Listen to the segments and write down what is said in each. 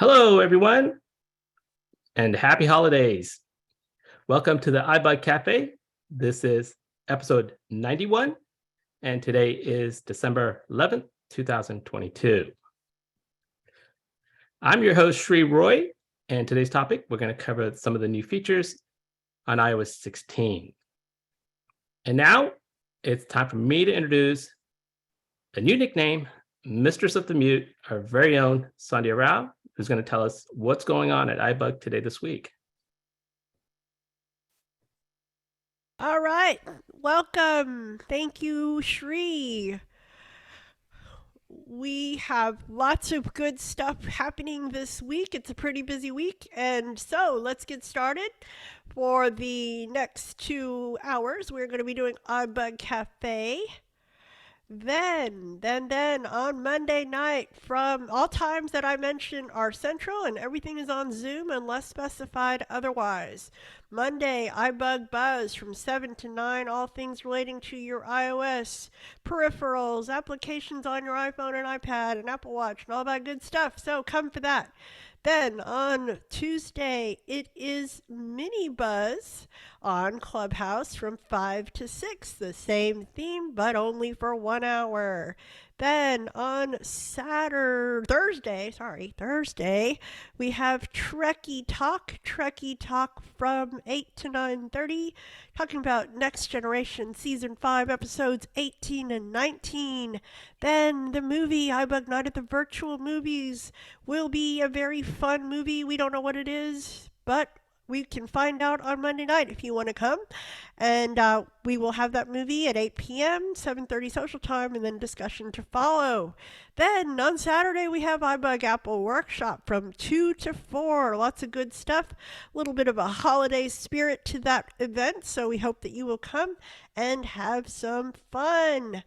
Hello, everyone, and happy holidays. Welcome to the iBUG Cafe. This is episode 91, and today is December 11th, 2022. I'm your host, Sree, and today's topic, we're going to cover some of the new features on iOS 16. And now it's time for me to introduce a new nickname, Mistress of the Mute, our very own Sandhya Rao, who's going to tell us what's going on at iBUG today this week. All right, welcome. Thank you, Sree. We have lots of good stuff happening this week. It's a pretty busy week, and so let's get started. For the next 2 hours, we're going to be doing iBUG Cafe. Then on Monday night, from all times that I mentioned are central and everything is on Zoom unless specified otherwise. Monday, iBUG Buzz from 7 to 9, all things relating to your iOS, peripherals, applications on your iPhone and iPad and Apple Watch and all that good stuff. So come for that. Then on Tuesday, it is Mini Buzz on Clubhouse from 5 to 6. The same theme, but only for 1 hour. Then on Thursday, we have Trekkie Talk from 8 to 9:30, talking about Next Generation Season 5, Episodes 18 and 19. Then the movie, iBUG Night at the Virtual Movies, will be a very fun movie. We don't know what it is, but we can find out on Monday night if you want to come. And we will have that movie at 8 p.m., 7:30 social time, and then discussion to follow. Then on Saturday, we have iBUG Apple Workshop from 2 to 4. Lots of good stuff. A little bit of a holiday spirit to that event, so we hope that you will come and have some fun.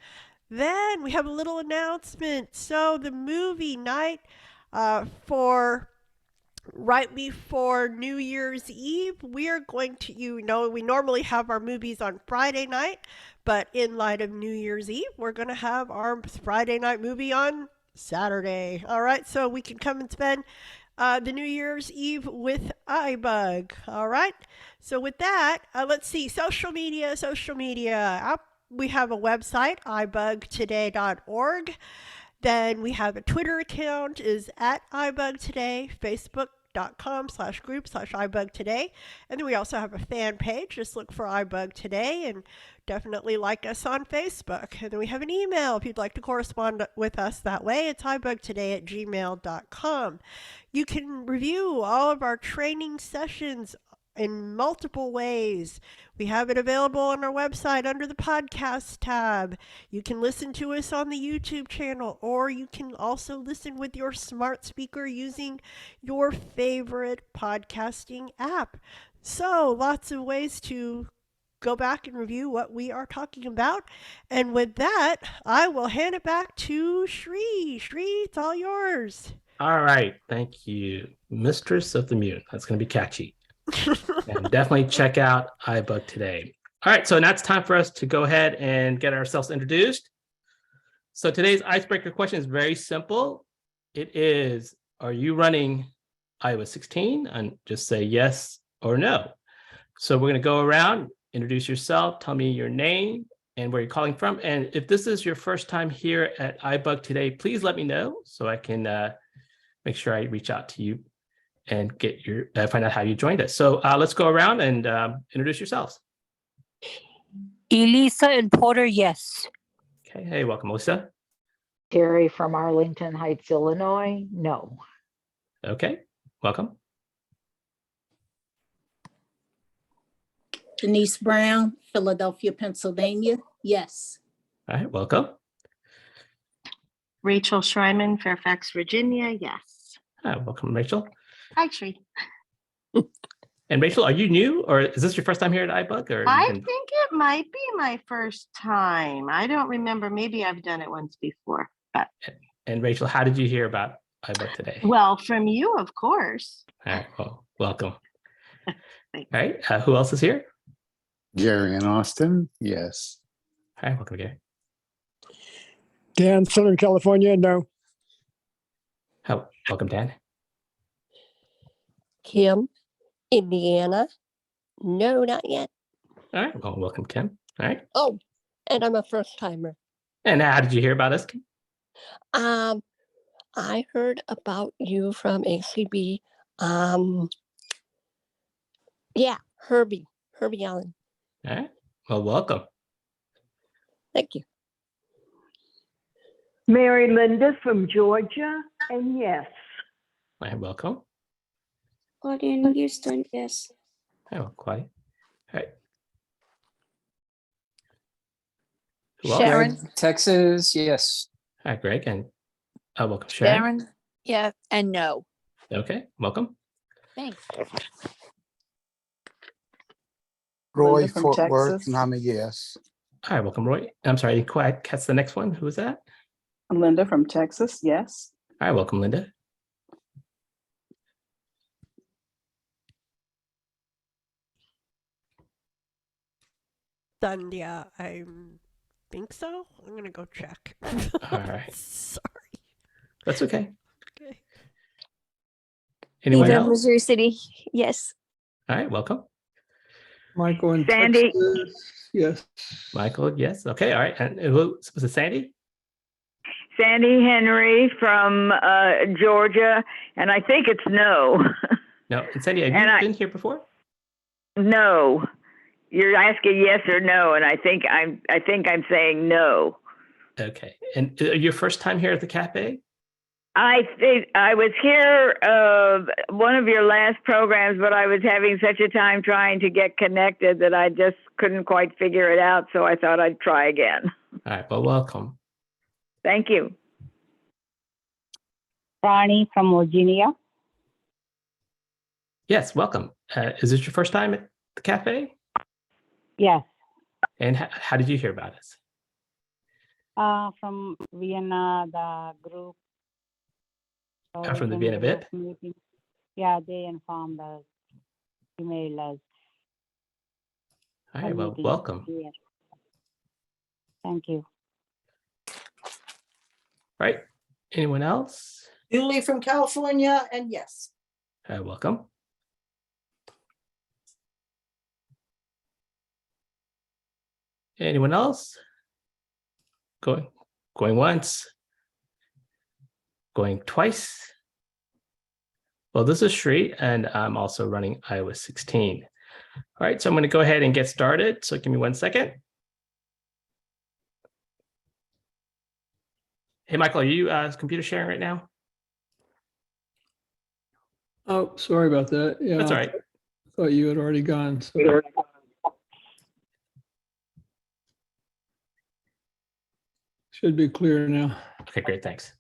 Then we have a little announcement. So the movie night for right before New Year's Eve, we are going to, we normally have our movies on Friday night, but in light of New Year's Eve, we're going to have our Friday night movie on Saturday. All right, so we can come and spend the New Year's Eve with iBUG. All right, so with that, let's see, social media. We have a website, ibugtoday.org. Then we have a Twitter account, is at iBugToday, facebook.com/group/iBugToday. And then we also have a fan page. Just look for iBug Today and definitely like us on Facebook. And then we have an email if you'd like to correspond with us that way. It's ibugtoday@gmail.com. You can review all of our training sessions in multiple ways. We have it available on our website under the podcast tab. You can listen to us on the YouTube channel, or you can also listen with your smart speaker using your favorite podcasting app. So lots of ways to go back and review what we are talking about. And with that, I will hand it back to Sree. Sree, it's all yours. All right, thank you, Mistress of the Mute. That's going to be catchy. And definitely check out iBUG Today. All right, so now it's time for us to go ahead and get ourselves introduced. So today's icebreaker question is very simple. It is, are you running iOS 16? And just say yes or no. So we're going to go around, introduce yourself, tell me your name and where you're calling from. And if this is your first time here at iBUG Today, please let me know so I can make sure I reach out to you and get find out how you joined us. So let's go around and introduce yourselves. Elisa and Porter, yes. Okay, hey, welcome, Elisa. Terry from Arlington Heights, Illinois, no. Okay, welcome. Denise Brown, Philadelphia, Pennsylvania, yes. All right, welcome. Rachel Schreiman, Fairfax, Virginia, yes. Hi, welcome, Rachel. Hi, Sree. And Rachel, are you new, or is this your first time here at iBUG? Or I think it might be my first time. I don't remember. Maybe I've done it once before. But and Rachel, how did you hear about iBUG Today? Well, from you, of course. All right, well, welcome. All Thanks. right, who else is here? Jerry in Austin, yes. All right, welcome, Gary. Dan, Southern California, no. Oh, welcome, Dan. Kim, Indiana. No, not yet. All right. Well, welcome, Kim. All right. Oh, and I'm a first timer. And how did you hear about us, Kim? I heard about you from ACB. Yeah, Herbie Allen. All right. Well, welcome. Thank you. Mary Linda from Georgia, and yes. All right. Welcome. Claudia Houston, yes. All right. Well, quiet. All right. Who else? Sharon, Texas, yes. Hi, Greg, and welcome, Sharon. Sharon, yeah, and no. Okay, welcome. Thanks. Roy, Linda from Fort Worth, Texas. and I'm a yes. All right, welcome, Roy. I'm sorry, I didn't quite catch the next one. Who was that? Linda from Texas, yes. All right, welcome, Linda. Sandhya, I think so. I'm gonna go check. All right. Sorry. That's okay. Okay. Anyone Eva, else? Missouri City, yes. All right, welcome. Michael and Sandy. Yes. Michael, yes. Okay, all right. And who was it, Sandy? Sandy Henry from Georgia, and I think it's no. No, and Sandy, have you And I- been here before? No. You're asking yes or no, and I think I'm saying no. Okay. And your first time here at the cafe? I think I was here one of your last programs, but I was having such a time trying to get connected that I just couldn't quite figure it out, so I thought I'd try again. All right, well, welcome. Thank you. Ronnie from Virginia. Yes, welcome. Is this your first time at the cafe? Yes. And how did you hear about us? From Vienna, the group. From the Vienna VIP? Meeting. Yeah, they informed us, emailed us. All right, well, meeting welcome. here. Thank you. Right. Anyone else? Julie from California, and yes. Welcome. Anyone else? Going once. Going twice. Well, this is Sree, and I'm also running iOS 16. All right, so I'm going to go ahead and get started. So give me 1 second. Hey, Michael, are you computer sharing right now? Oh, sorry about that. Yeah. That's all right. I thought you had already gone. So. Should be clear now. Okay, great, thanks.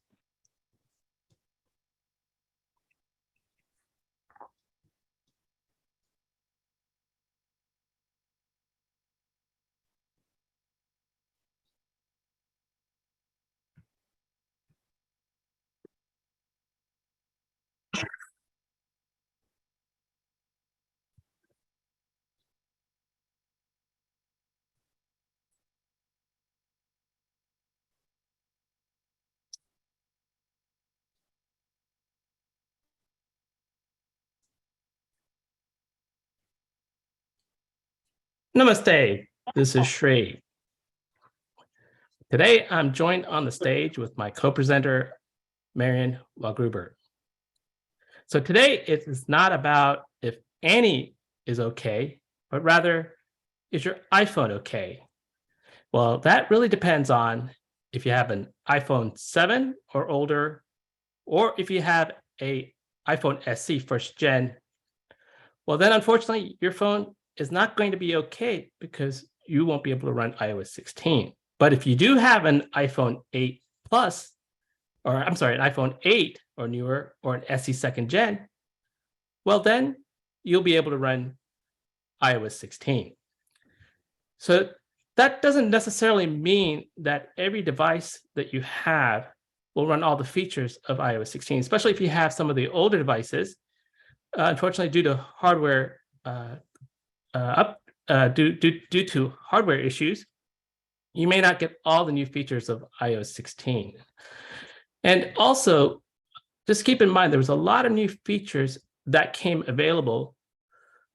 Namaste, this is Sree. Today, I'm joined on the stage with my co-presenter, Marian Wagruber. So today, it is not about if Annie is okay, but rather, is your iPhone okay? Well, that really depends on if you have an iPhone 7 or older, or if you have a iPhone SE first gen. Well, then unfortunately, your phone is not going to be okay because you won't be able to run iOS 16. But if you do have an iPhone 8 Plus, or I'm sorry, an iPhone 8 or newer, or an SE second gen, well, then you'll be able to run iOS 16. So that doesn't necessarily mean that every device that you have will run all the features of iOS 16, especially if you have some of the older devices. Unfortunately, due to hardware due to hardware issues, you may not get all the new features of iOS 16. And also, just keep in mind, there was a lot of new features that came available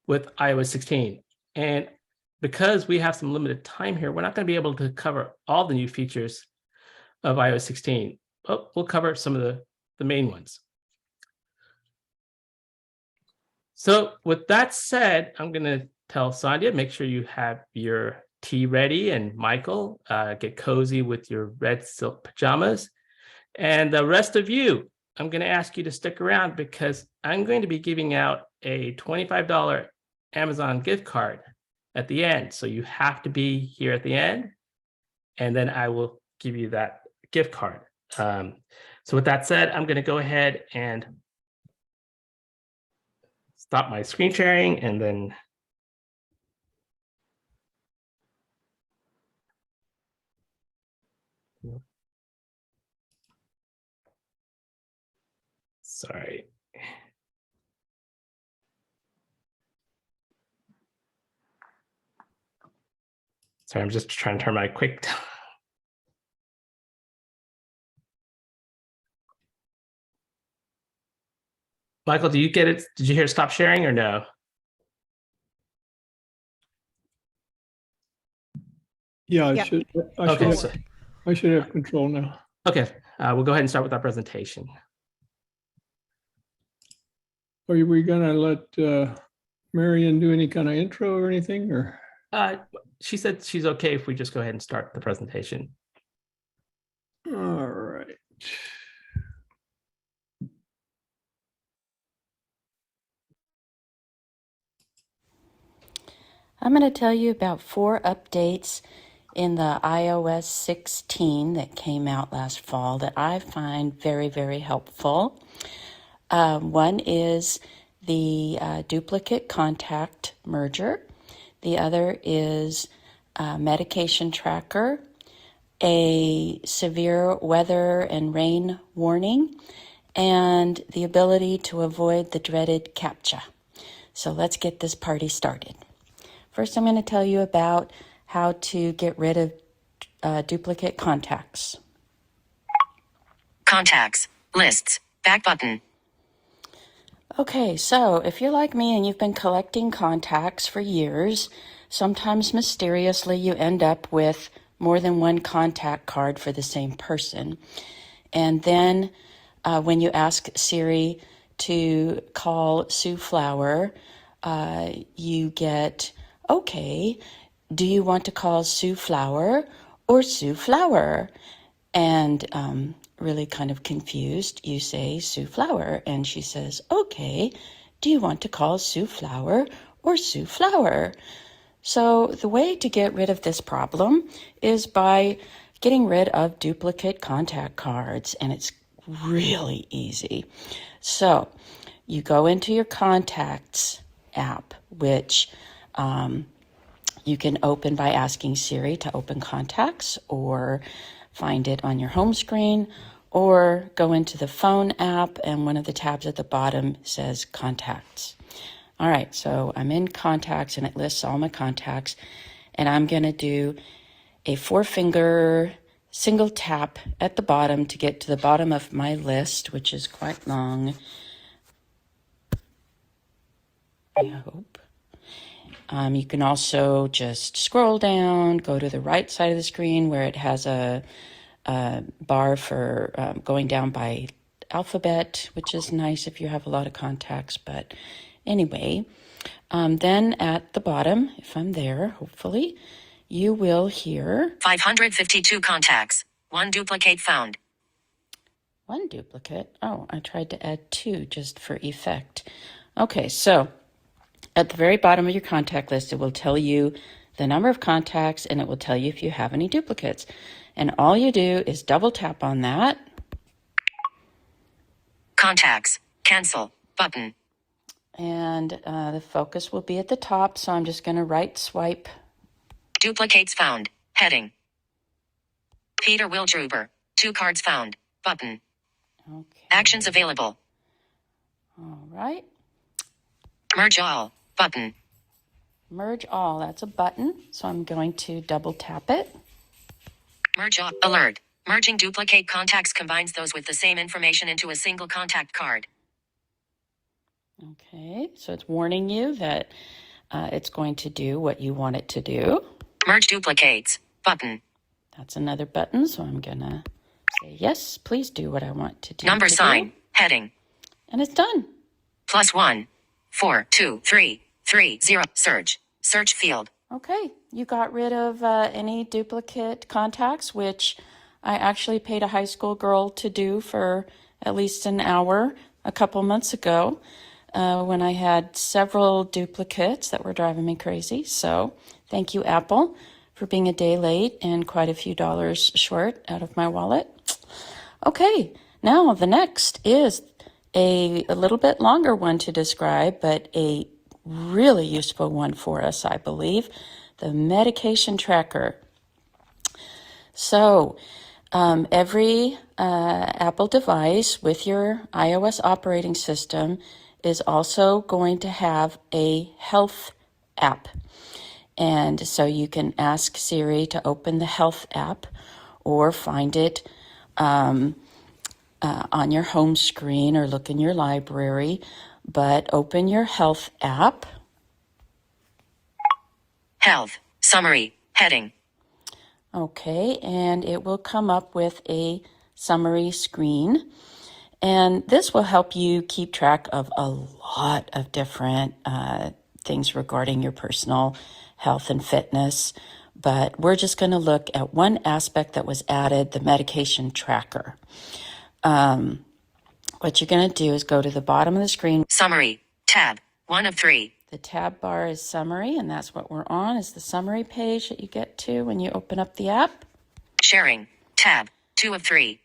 with iOS 16. And because we have some limited time here, we're not going to be able to cover all the new features of iOS 16, but we'll cover some of the main ones. So with that said, I'm going to tell Sandhya, make sure you have your tea ready, and Michael, get cozy with your red silk pajamas. And the rest of you, I'm going to ask you to stick around because I'm going to be giving out a $25 Amazon gift card at the end. So you have to be here at the end, and then I will give you that gift card. So with that said, I'm going to go ahead and stop my screen sharing, and then sorry. Sorry, I'm just trying to turn my quick. Michael, do you get it? Did you hear stop sharing or no? Yeah, I Yeah. should. Okay, so, I should have control now. okay, we'll go ahead and start with our presentation. Are we gonna let Marian do any kind of intro or anything, or? She said she's okay if we just go ahead and start the presentation. All right. I'm going to tell you about 4 updates in the iOS 16 that came out last fall that I find very, very helpful. One is the duplicate contact merger. The other is medication tracker, a severe weather and rain warning, and the ability to avoid the dreaded captcha. So let's get this party started. First, I'm going to tell you about how to get rid of duplicate contacts. Contacts, lists, back button. Okay, so if you're like me and you've been collecting contacts for years, sometimes mysteriously you end up with more than one contact card for the same person. And then when you ask Siri to call Sue Flower, you get, okay, do you want to call Sue Flower or Sue Flower? And really kind of confused, you say Sue Flower, and she says, okay, do you want to call Sue Flower or Sue Flower? So the way to get rid of this problem is by getting rid of duplicate contact cards, and it's really easy. So you go into your Contacts app, which you can open by asking Siri to open Contacts, or find it on your home screen, or go into the phone app and one of the tabs at the bottom says Contacts. All right, so I'm in Contacts and it lists all my contacts, and I'm going to do a 4-finger single tap at the bottom to get to the bottom of my list, which is quite long, I hope. You can also just scroll down, go to the right side of the screen where it has a bar for going down by alphabet, which is nice if you have a lot of contacts. But anyway, then at the bottom, if I'm there, hopefully, you will hear 552 contacts. 1 duplicate found. 1 duplicate. Oh, I tried to add 2 just for effect. Okay, so at the very bottom of your contact list, it will tell you the number of contacts, and it will tell you if you have any duplicates. And all you do is double tap on that. Contacts, cancel, button. And the focus will be at the top, so I'm just going to right swipe. Duplicates found, heading. Peter Wildruber, 2 cards found, button. Okay. Actions available. All right. Merge all, button. Merge all, that's a button, so I'm going to double tap it. Merge all, alert. Merging duplicate contacts combines those with the same information into a single contact card. Okay, so it's warning you that it's going to do what you want it to do. Merge duplicates. Button. That's another button, so I'm gonna say yes, please do what I want to do. Number sign. Heading. And it's done. +1 4 2 3 3 0. Search. Search field. Okay, you got rid of any duplicate contacts, which I actually paid a high school girl to do for at least an hour a couple months ago when I had several duplicates that were driving me crazy. So thank you, Apple, for being a day late and quite a few dollars short out of my wallet. Okay, now the next is a little bit longer one to describe, but a really useful one for us, I believe, the medication tracker. So every Apple device with your iOS operating system is also going to have a health app. And so you can ask Siri to open the health app or find it on your home screen or look in your library, but open your health app. Health. Summary. Heading. Okay, and it will come up with a summary screen. And this will help you keep track of a lot of different things regarding your personal health and fitness. But we're just going to look at one aspect that was added, the medication tracker. What you're going to do is go to the bottom of the screen. Summary. Tab. 1 of 3. The tab bar is summary, and that's what we're on, is the summary page that you get to when you open up the app. Sharing. Tab. 2 of 3.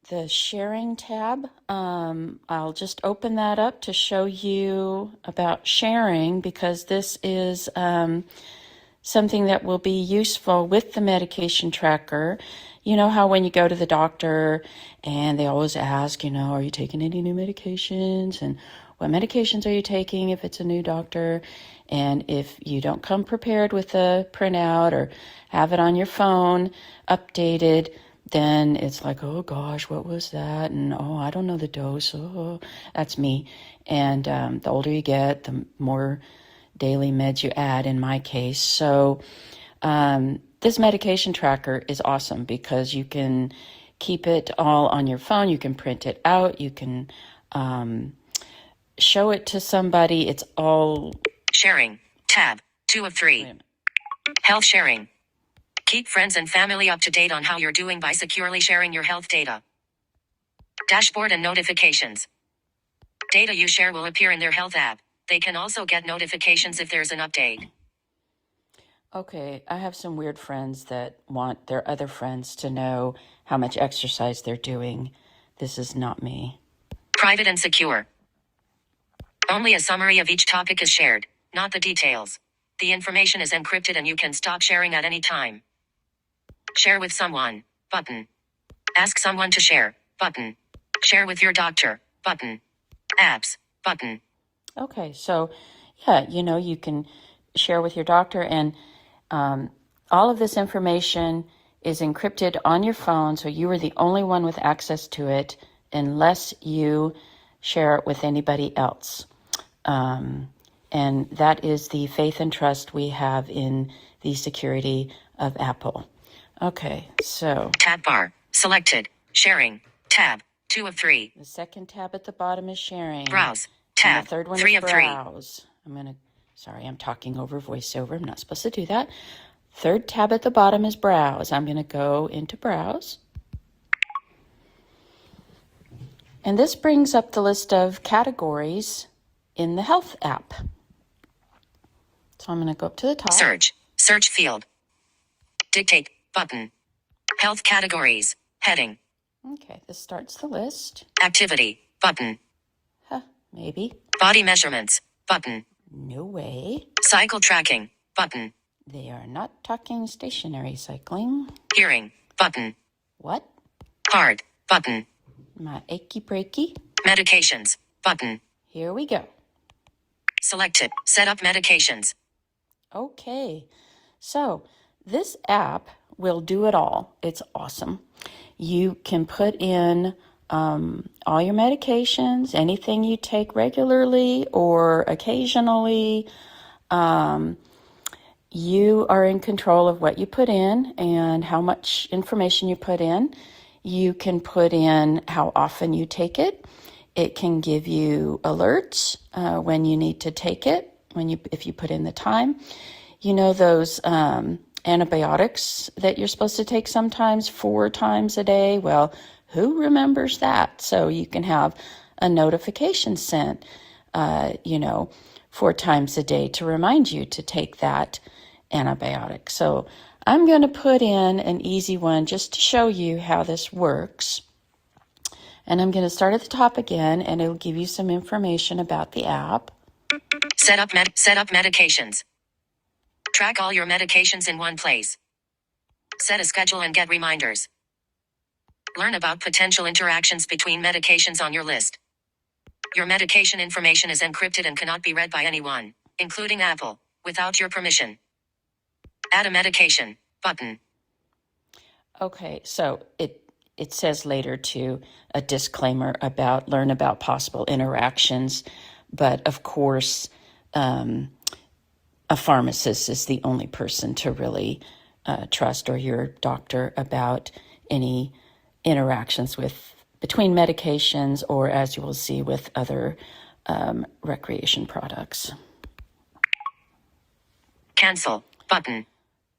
The sharing tab, I'll just open that up to show you about sharing, because this is something that will be useful with the medication tracker. You know how when you go to the doctor and they always ask, are you taking any new medications? And what medications are you taking if it's a new doctor? And if you don't come prepared with a printout or have it on your phone updated, then it's like, oh gosh, what was that? And oh, I don't know the dose. Oh, that's me. And the older you get, the more daily meds you add in my case. So this medication tracker is awesome because you can keep it all on your phone. You can print it out. You can show it to somebody. It's all... Sharing. Tab. 2 of 3. Health sharing. Keep friends and family up to date on how you're doing by securely sharing your health data. Dashboard and notifications. Data you share will appear in their health app. They can also get notifications if there's an update. Okay, I have some weird friends that want their other friends to know how much exercise they're doing. This is not me. Private and secure. Only a summary of each topic is shared, not the details. The information is encrypted and you can stop sharing at any time. Share with someone. Button. Ask someone to share. Button. Share with your doctor. Button. Apps. Button. Okay, so yeah, you can share with your doctor, and all of this information is encrypted on your phone, so you are the only one with access to it unless you share it with anybody else. And that is the faith and trust we have in the security of Apple. Okay, so... Tab bar. Selected. Sharing. Tab. 2 of 3. The second tab at the bottom is sharing. Browse. Tab. And the third one 3 is of 3. browse. Sorry, I'm talking over voiceover. I'm not supposed to do that. Third tab at the bottom is browse. I'm going to go into browse. And this brings up the list of categories in the health app. So I'm going to go up to the top. Search. Search field. Dictate. Button. Health categories. Heading. Okay, this starts the list. Activity. Button. Maybe. Body measurements. Button. No way. Cycle tracking. Button. They are not talking stationary cycling. Hearing. Button. What? Hard. Button. My achy breaky. Medications. Button. Here we go. Selected. Set up medications. Okay, so this app will do it all. It's awesome. You can put in all your medications, anything you take regularly or occasionally. You are in control of what you put in and how much information you put in. You can put in how often you take it. It can give you alerts when you need to take it, if you put in the time. You know those antibiotics that you're supposed to take sometimes 4 times a day? Well, who remembers that? So you can have a notification sent, 4 times a day to remind you to take that antibiotic. So I'm going to put in an easy one just to show you how this works. And I'm going to start at the top again, and it'll give you some information about the app. Set up medications. Track all your medications in one place. Set a schedule and get reminders. Learn about potential interactions between medications on your list. Your medication information is encrypted and cannot be read by anyone, including Apple, without your permission. Add a medication button. Okay, so it says later too, a disclaimer about learn about possible interactions, but of course, a pharmacist is the only person to really trust, or your doctor, about any interactions between medications, or as you will see with other recreation products. Cancel button.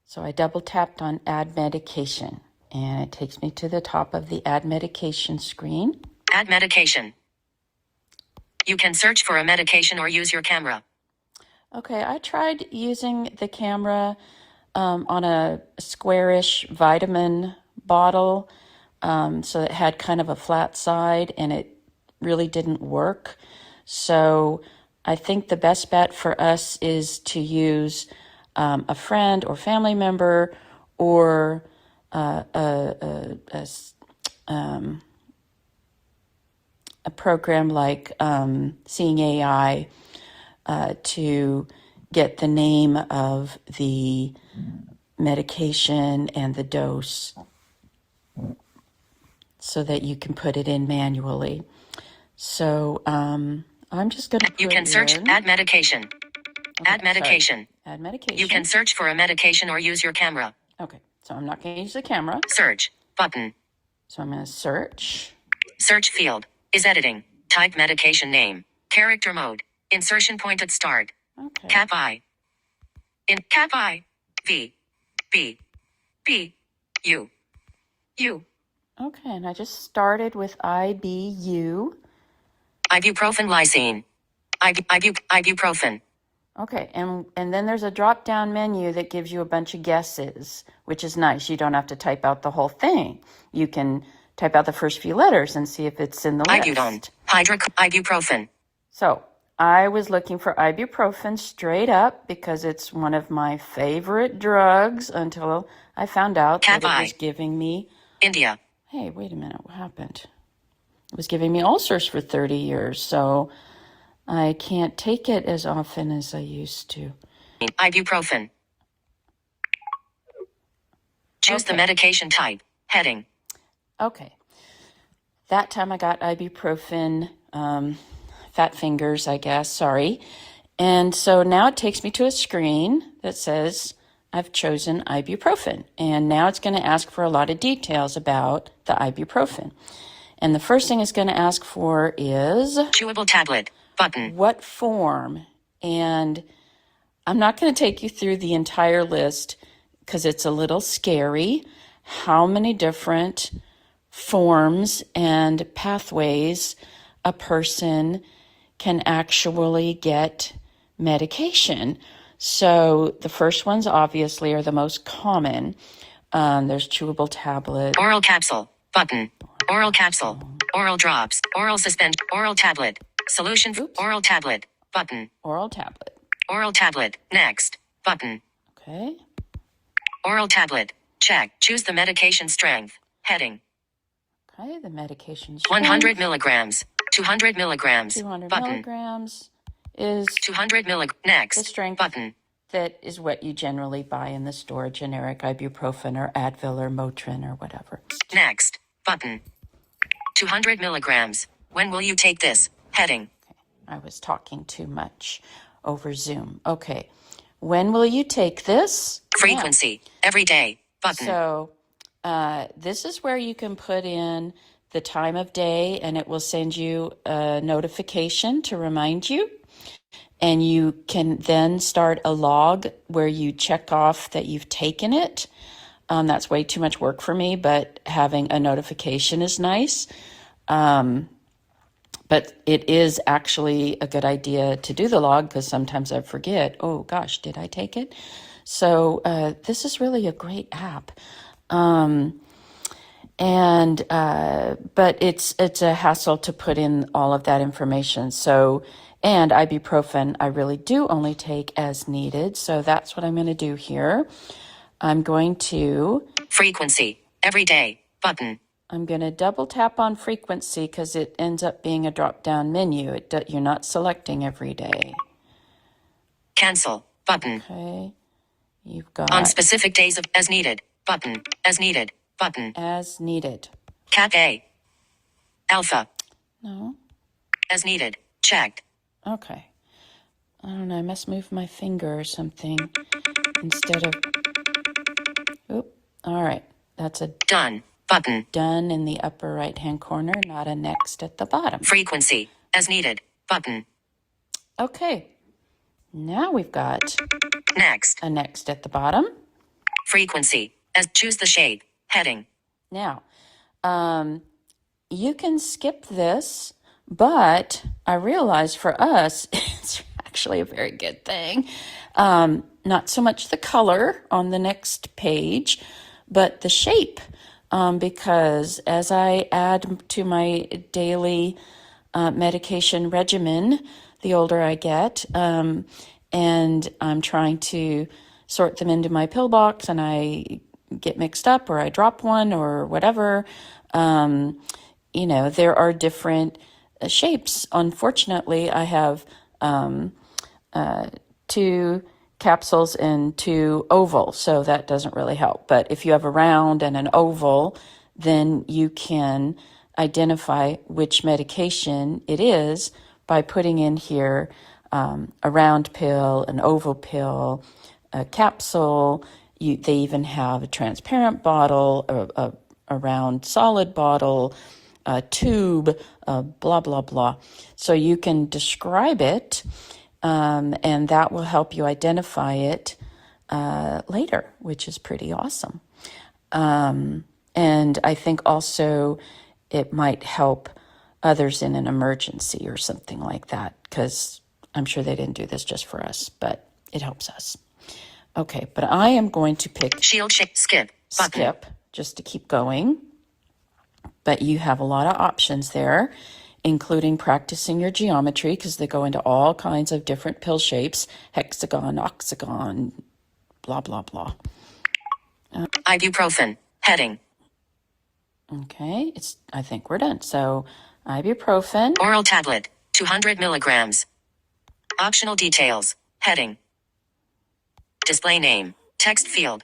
So I double tapped on add medication, and it takes me to the top of the add medication screen. Add medication. You can search for a medication or use your camera. Okay, I tried using the camera on a squarish vitamin bottle, so it had kind of a flat side, and it really didn't work. So I think the best bet for us is to use a friend or family member, or a program like Seeing AI to get the name of the medication and the dose so that you can put it in manually. So I'm just going to put You can search add medication. Okay, Add medication. sorry. Add medication. You can search for a medication or use your camera. Okay, so I'm not going to use the camera. Search button. So I'm going to search. Search field is editing. Type medication name. Character mode. Insertion point at start. Okay. Cap I. In cap I. V. B. B. U. U. Okay, and I just started with iBUG. Ibuprofen lysine. Ibuprofen. Okay, and then there's a drop-down menu that gives you a bunch of guesses, which is nice. You don't have to type out the whole thing. You can type out the first few letters and see if it's in the list. Ibudon. Ibuprofen. So I was looking for ibuprofen straight up because it's one of my favorite drugs until I found out that it was giving me... India. Hey, wait a minute, what happened? It was giving me ulcers for 30 years, so I can't take it as often as I used to. Ibuprofen. Choose the medication type. Heading. Okay. That time I got ibuprofen, fat fingers, I guess, sorry. And so now it takes me to a screen that says I've chosen ibuprofen. And now it's going to ask for a lot of details about the ibuprofen. And the first thing it's going to ask for is... Chewable tablet. Button. What form? And I'm not going to take you through the entire list because it's a little scary. How many different forms and pathways a person can actually get medication. So the first ones obviously are the most common. There's chewable tablet. Oral capsule. Button. Oral capsule. Oral drops. Oral suspend. Oral tablet. Solution. Oops. Oral tablet. Button. Oral tablet. Oral tablet. Next. Button. Okay. Oral tablet. Check. Choose the medication strength. Heading. Okay, the medication 100 milligrams. 200 milligrams. 200 button. milligrams is 200 milligrams. Next. the strength Button. that is what you generally buy in the store, generic ibuprofen or Advil or Motrin or whatever. Next. Button. 200 milligrams. When will you take this? Heading. I was talking too much over Zoom. Okay. When will you take this? Frequency. Every day. Button. So this is where you can put in the time of day, and it will send you a notification to remind you. And you can then start a log where you check off that you've taken it. That's way too much work for me, but having a notification is nice. But it is actually a good idea to do the log because sometimes I forget, oh gosh, did I take it? So this is really a great app. But it's a hassle to put in all of that information. So, and ibuprofen, I really do only take as needed. So that's what I'm going to do here. I'm going to... Frequency. Every day. Button. I'm going to double tap on frequency because it ends up being a drop-down menu. You're not selecting every day. Cancel. Button. Okay. You've got... On specific days of as needed. Button. As needed. Button. As needed. Cat A. Alpha. No. As needed. Checked. Okay. I don't know. I must move my finger or something instead of... Oop. All right. That's a... Done. Button. Done in the upper right-hand corner, not a next at the bottom. Frequency. As needed. Button. Okay. Now we've got... Next. A next at the bottom. Frequency. As choose the shade. Heading. Now, you can skip this, but I realize for us, it's actually a very good thing. Not so much the color on the next page, but the shape. Because as I add to my daily medication regimen, the older I get, and I'm trying to sort them into my pill box and I get mixed up or I drop one or whatever, there are different shapes. Unfortunately, I have 2 capsules and 2 oval, so that doesn't really help. But if you have a round and an oval, then you can identify which medication it is by putting in here a round pill, an oval pill, a capsule. They even have a transparent bottle, a round solid bottle, a tube, blah, blah, blah. So you can describe it, and that will help you identify it later, which is pretty awesome. And I think also it might help others in an emergency or something like that, because I'm sure they didn't do this just for us, but it helps us. Okay, but I am going to pick Shield skip. Button. Skip, just to keep going. But you have a lot of options there, including practicing your geometry, because they go into all kinds of different pill shapes, hexagon, octagon, blah, blah, blah. Ibuprofen. Heading. Okay, I think we're done. So ibuprofen. Oral tablet. 200 milligrams. Optional details. Heading. Display name. Text field.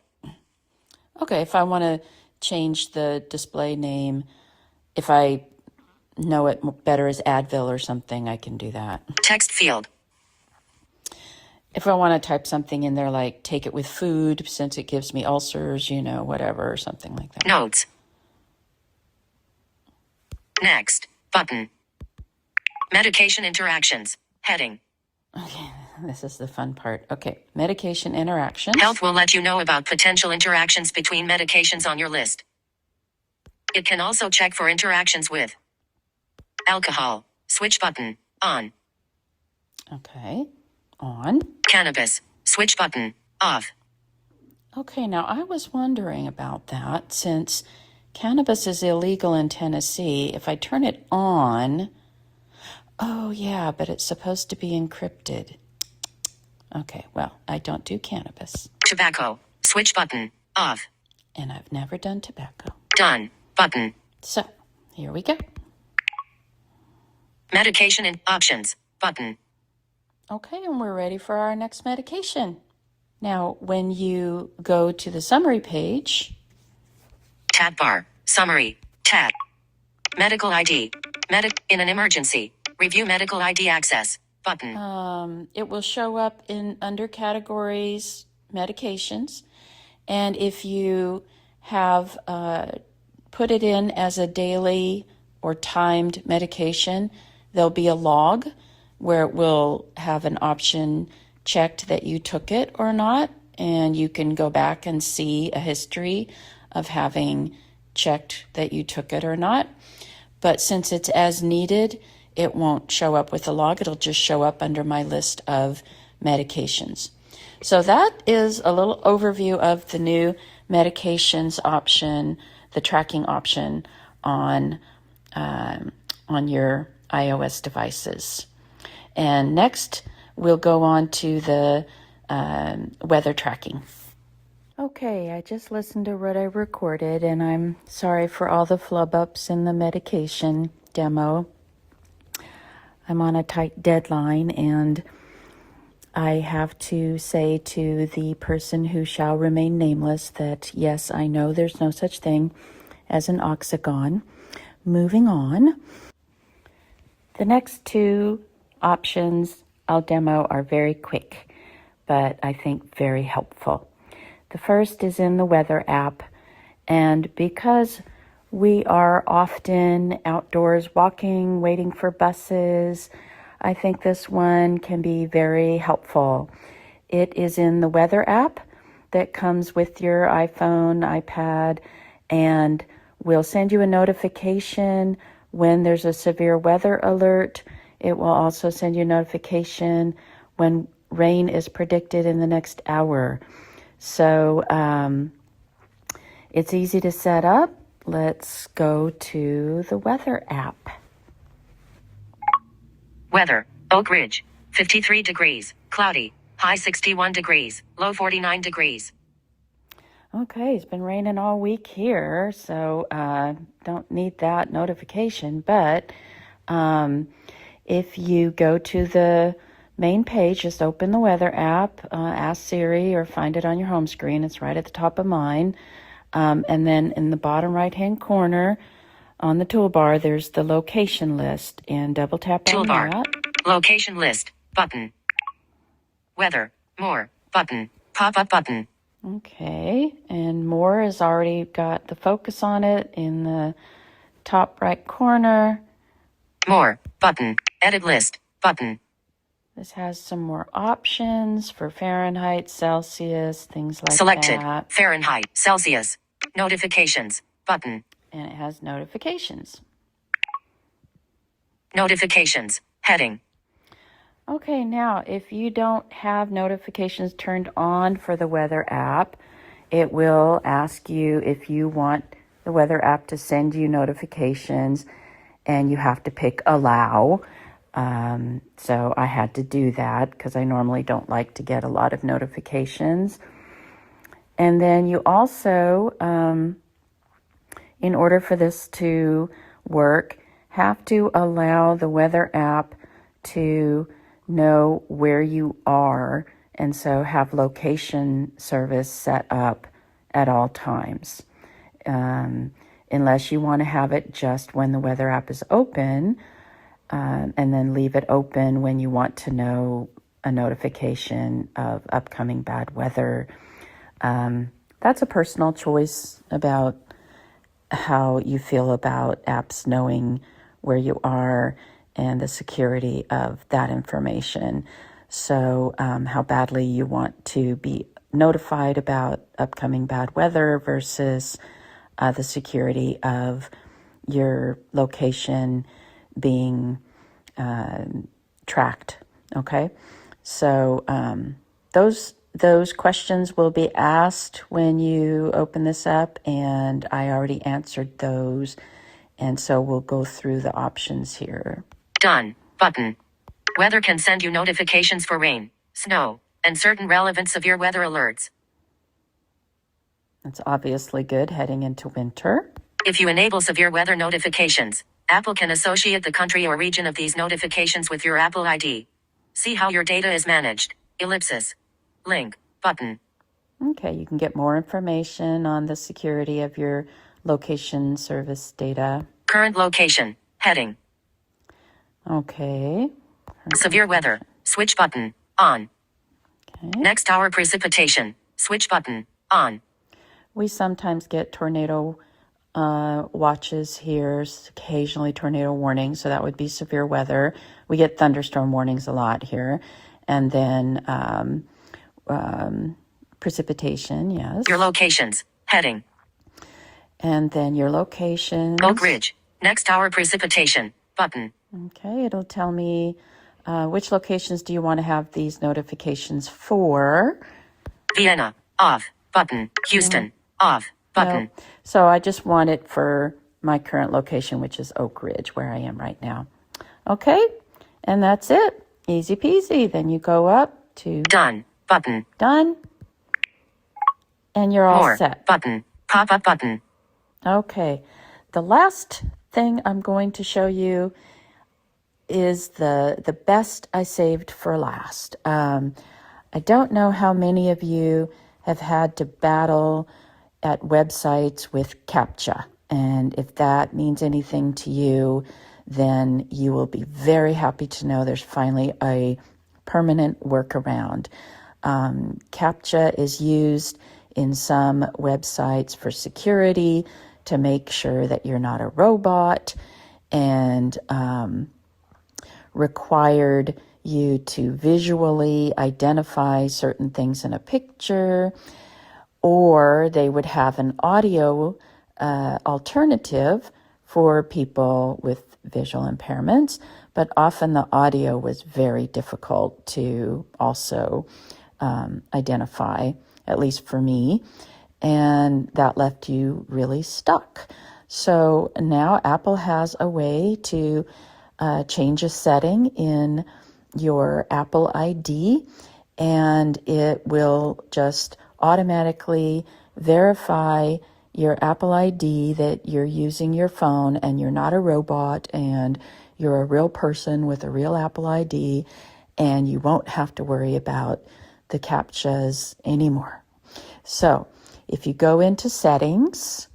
Okay, if I want to change the display name, if I know it better as Advil or something, I can do that. Text field. If I want to type something in there like take it with food since it gives me ulcers, whatever, or something like that. Notes. Next. Button. Medication interactions. Heading. Okay, this is the fun part. Okay, medication interactions. Health will let you know about potential interactions between medications on your list. It can also check for interactions with alcohol. Switch button. On. Okay, on. Cannabis. Switch button. Off. Okay, now I was wondering about that since cannabis is illegal in Tennessee. If I turn it on, oh yeah, but it's supposed to be encrypted. Okay, well, I don't do cannabis. Tobacco. Switch button. Off. And I've never done tobacco. Done. Button. So, here we go. Medication and options. Button. Okay, and we're ready for our next medication. Now, when you go to the summary page... Tab bar. Summary. Tab. Medical ID. In an emergency. Review medical ID access. Button. It will show up in under categories, medications. And if you have put it in as a daily or timed medication, there'll be a log where it will have an option checked that you took it or not. And you can go back and see a history of having checked that you took it or not. But since it's as needed, it won't show up with a log. It'll just show up under my list of medications. So that is a little overview of the new medications option, the tracking option on your iOS devices. And next, we'll go on to the weather tracking. Okay, I just listened to what I recorded, and I'm sorry for all the flub-ups in the medication demo. I'm on a tight deadline, and I have to say to the person who shall remain nameless that, yes, I know there's no such thing as an oxygon. Moving on. The next two options I'll demo are very quick, but I think very helpful. The first is in the weather app, and because we are often outdoors walking, waiting for buses, I think this one can be very helpful. It is in the weather app that comes with your iPhone, iPad, and will send you a notification when there's a severe weather alert. It will also send you a notification when rain is predicted in the next hour. So it's easy to set up. Let's go to the weather app. Weather. Oak Ridge. 53 degrees. Cloudy. High 61 degrees. Low 49 degrees. Okay, it's been raining all week here, so don't need that notification. But if you go to the main page, just open the weather app, ask Siri or find it on your home screen. It's right at the top of mine. And then in the bottom right-hand corner on the toolbar, there's the location list, and double tap on Toolbar. that. Location list. Button. Weather. More. Button. Pop-up button. Okay, and more has already got the focus on it in the top right corner. More. Button. Edit list. Button. This has some more options for Fahrenheit, Celsius, things like Selected. that. Fahrenheit. Celsius. Notifications. Button. And it has notifications. Notifications. Heading. Okay, now if you don't have notifications turned on for the weather app, it will ask you if you want the weather app to send you notifications, and you have to pick allow. So I had to do that because I normally don't like to get a lot of notifications. And then you also, in order for this to work, have to allow the weather app to know where you are, and so have location service set up at all times. Unless you want to have it just when the weather app is open, and then leave it open when you want to know a notification of upcoming bad weather. That's a personal choice about how you feel about apps knowing where you are and the security of that information. So how badly you want to be notified about upcoming bad weather versus the security of your location being tracked. Okay, so those questions will be asked when you open this up, and I already answered those, and so we'll go through the options here. Done. Button. Weather can send you notifications for rain, snow, and certain relevant severe weather alerts. That's obviously good heading into winter. If you enable severe weather notifications, Apple can associate the country or region of these notifications with your Apple ID. See how your data is managed. Ellipsis. Link. Button. Okay, you can get more information on the security of your location service data. Current location. Heading. Okay. Severe weather. Switch button. On. Okay. Next hour precipitation. Switch button. On. We sometimes get tornado watches here, occasionally tornado warnings, so that would be severe weather. We get thunderstorm warnings a lot here. And then precipitation, yes. Your locations. Heading. And then your locations. Oak Ridge. Next hour precipitation. Button. Okay, it'll tell me which locations do you want to have these notifications for. Vienna. Off. Button. Houston. Off. Button. No. So I just want it for my current location, which is Oak Ridge, where I am right now. Okay, and that's it. Easy peasy. Then you go up to Done. Button. Done. And you're all More. set. Button. Pop-up button. Okay. The last thing I'm going to show you is the best I saved for last. I don't know how many of you have had to battle at websites with captcha. And if that means anything to you, then you will be very happy to know there's finally a permanent workaround. Captcha is used in some websites for security to make sure that you're not a robot, and required you to visually identify certain things in a picture, or they would have an audio alternative for people with visual impairments, but often the audio was very difficult to also identify, at least for me, and that left you really stuck. So now Apple has a way to change a setting in your Apple ID, and it will just automatically verify your Apple ID that you're using your phone and you're not a robot and you're a real person with a real Apple ID, and you won't have to worry about the captchas anymore. So if you go into settings,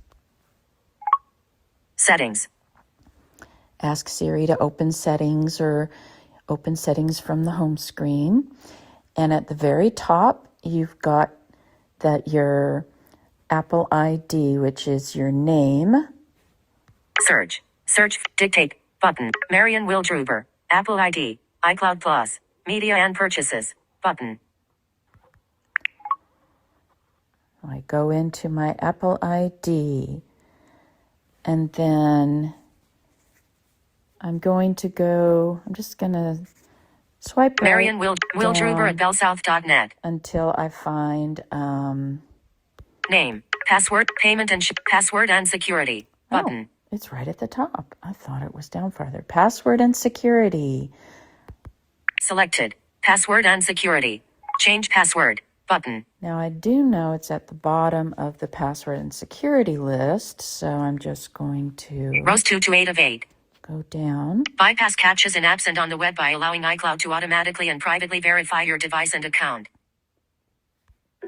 ask Siri to open settings or open settings from the home screen. And at the very top, you've got that your Apple ID, which is your name. Search. Dictate. Button. Marian Wildruber. Apple ID. iCloud Plus. Media and purchases. Button. I go into my Apple ID, and then I'm just going to swipe Marian right Wildruber at down bellsouth.net. until I find Name. Password. Payment and password and security. Button. Oh, it's right at the top. I thought it was down farther. Password and security. Selected. Password and security. Change password. Button. Now I do know it's at the bottom of the password and security list, so I'm just going to Rows 2 to 8 of 8. Go down. Bypass captchas in apps and on the web by allowing iCloud to automatically and privately verify your device and account.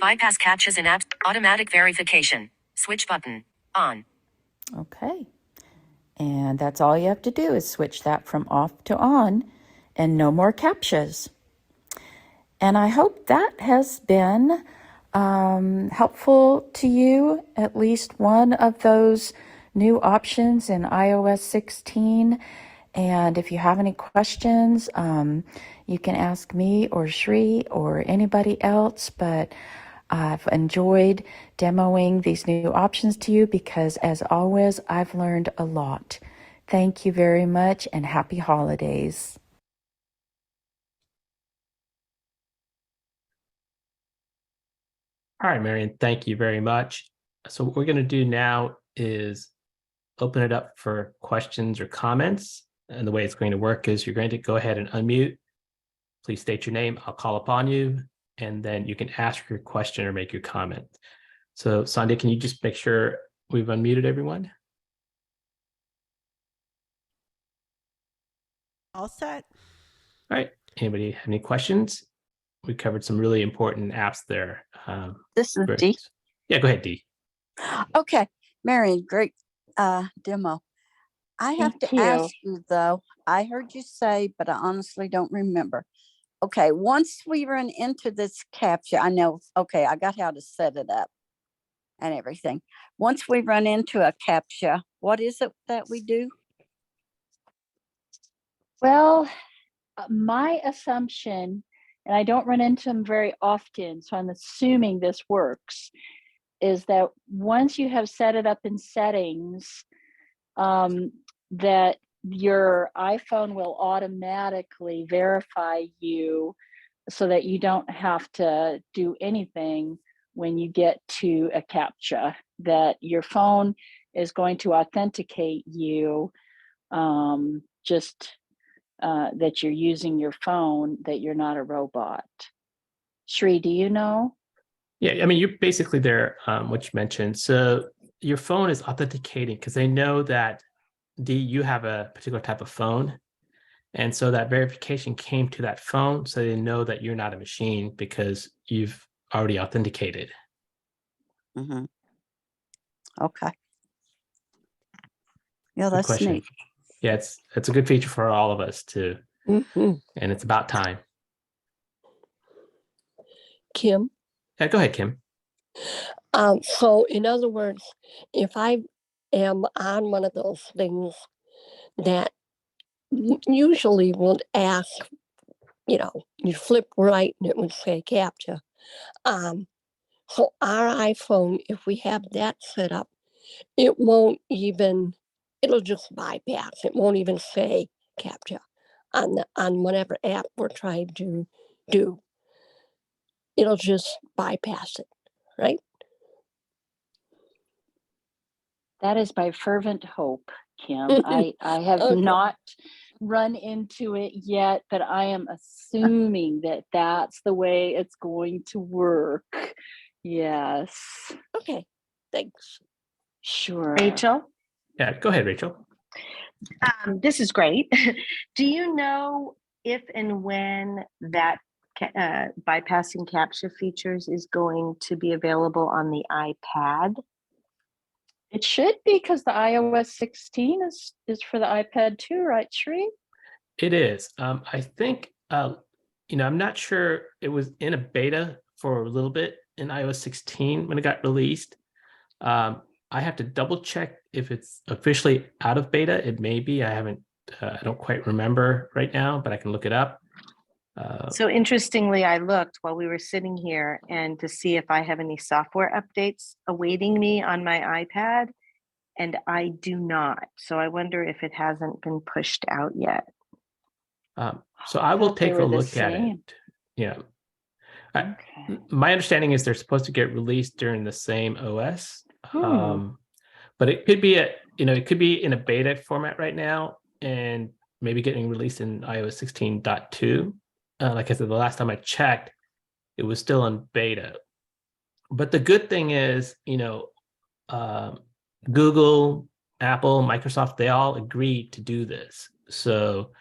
Bypass captchas in apps. Automatic verification. Switch button. On. Okay. And that's all you have to do is switch that from off to on, and no more captchas. And I hope that has been helpful to you, at least one of those new options in iOS 16. And if you have any questions, you can ask me or Sree or anybody else. But I've enjoyed demoing these new options to you because, as always, I've learned a lot. Thank you very much, and happy holidays. All right, Marian, thank you very much. So what we're going to do now is open it up for questions or comments. And the way it's going to work is you're going to go ahead and unmute. Please state your name. I'll call upon you, and then you can ask your question or make your comment. So Sandhya, can you just make sure we've unmuted everyone? All set. All right. Anybody have any questions? We covered some really important apps there. This is Dee. Yeah, go ahead, Dee. Okay, Marian, great demo. I have Thank to ask you though, I heard you say, but I honestly don't remember. Okay, once we run into this captcha, I know, okay, I got how to set it up and everything. Once we run into a captcha, what is it that we do? Well, my assumption, and I don't run into them very often, so I'm assuming this works, is that once you have set it up in settings, that your iPhone will automatically verify you so that you don't have to do anything when you get to a captcha, that your phone is going to authenticate you, just that you're using your phone, that you're not a robot. Sree, do you know? Yeah, I mean, you're basically there, what you mentioned. So your phone is authenticating because they know that you have a particular type of phone. And so that verification came to that phone. So they know that you're not a machine because you've already authenticated. Mm-hmm. Okay. Yeah, Good that's question. neat. Yeah, it's a good feature for all of us too. Mm-hmm. And it's about time. Kim? Yeah, go ahead, Kim. So in other words, if I am on one of those things that usually would ask, you flip right and it would say captcha. So our iPhone, if we have that set up, it'll just bypass. It won't even say captcha on whatever app we're trying to do. It'll just bypass it, right? That is my fervent hope, Kim. I have Okay. not run into it yet, but I am assuming that that's the way it's going to work. Yes. Okay, thanks. Sure. Rachel, Yeah, go ahead, Rachel. this is great. Do you know if and when that bypassing captcha features is going to be available on the iPad? It should be, because the iOS 16 is for the iPad too, right, Sree? It is. I think, I'm not sure. It was in a beta for a little bit in iOS 16 when it got released. I have to double check if it's officially out of beta. It may be. I don't quite remember right now, but I can look it up. So interestingly, I looked while we were sitting here and to see if I have any software updates awaiting me on my iPad, and I do not. So I wonder if it hasn't been pushed out yet. So I will thought they take a were the look at same. it. Yeah. Okay. My understanding is they're supposed to get released during the same OS. But it could be it could be in a beta format right now and maybe getting released in iOS 16.2. Like I said, the last time I checked, it was still in beta. But the good thing is, Google, Apple, Microsoft, they all agreed to do this. So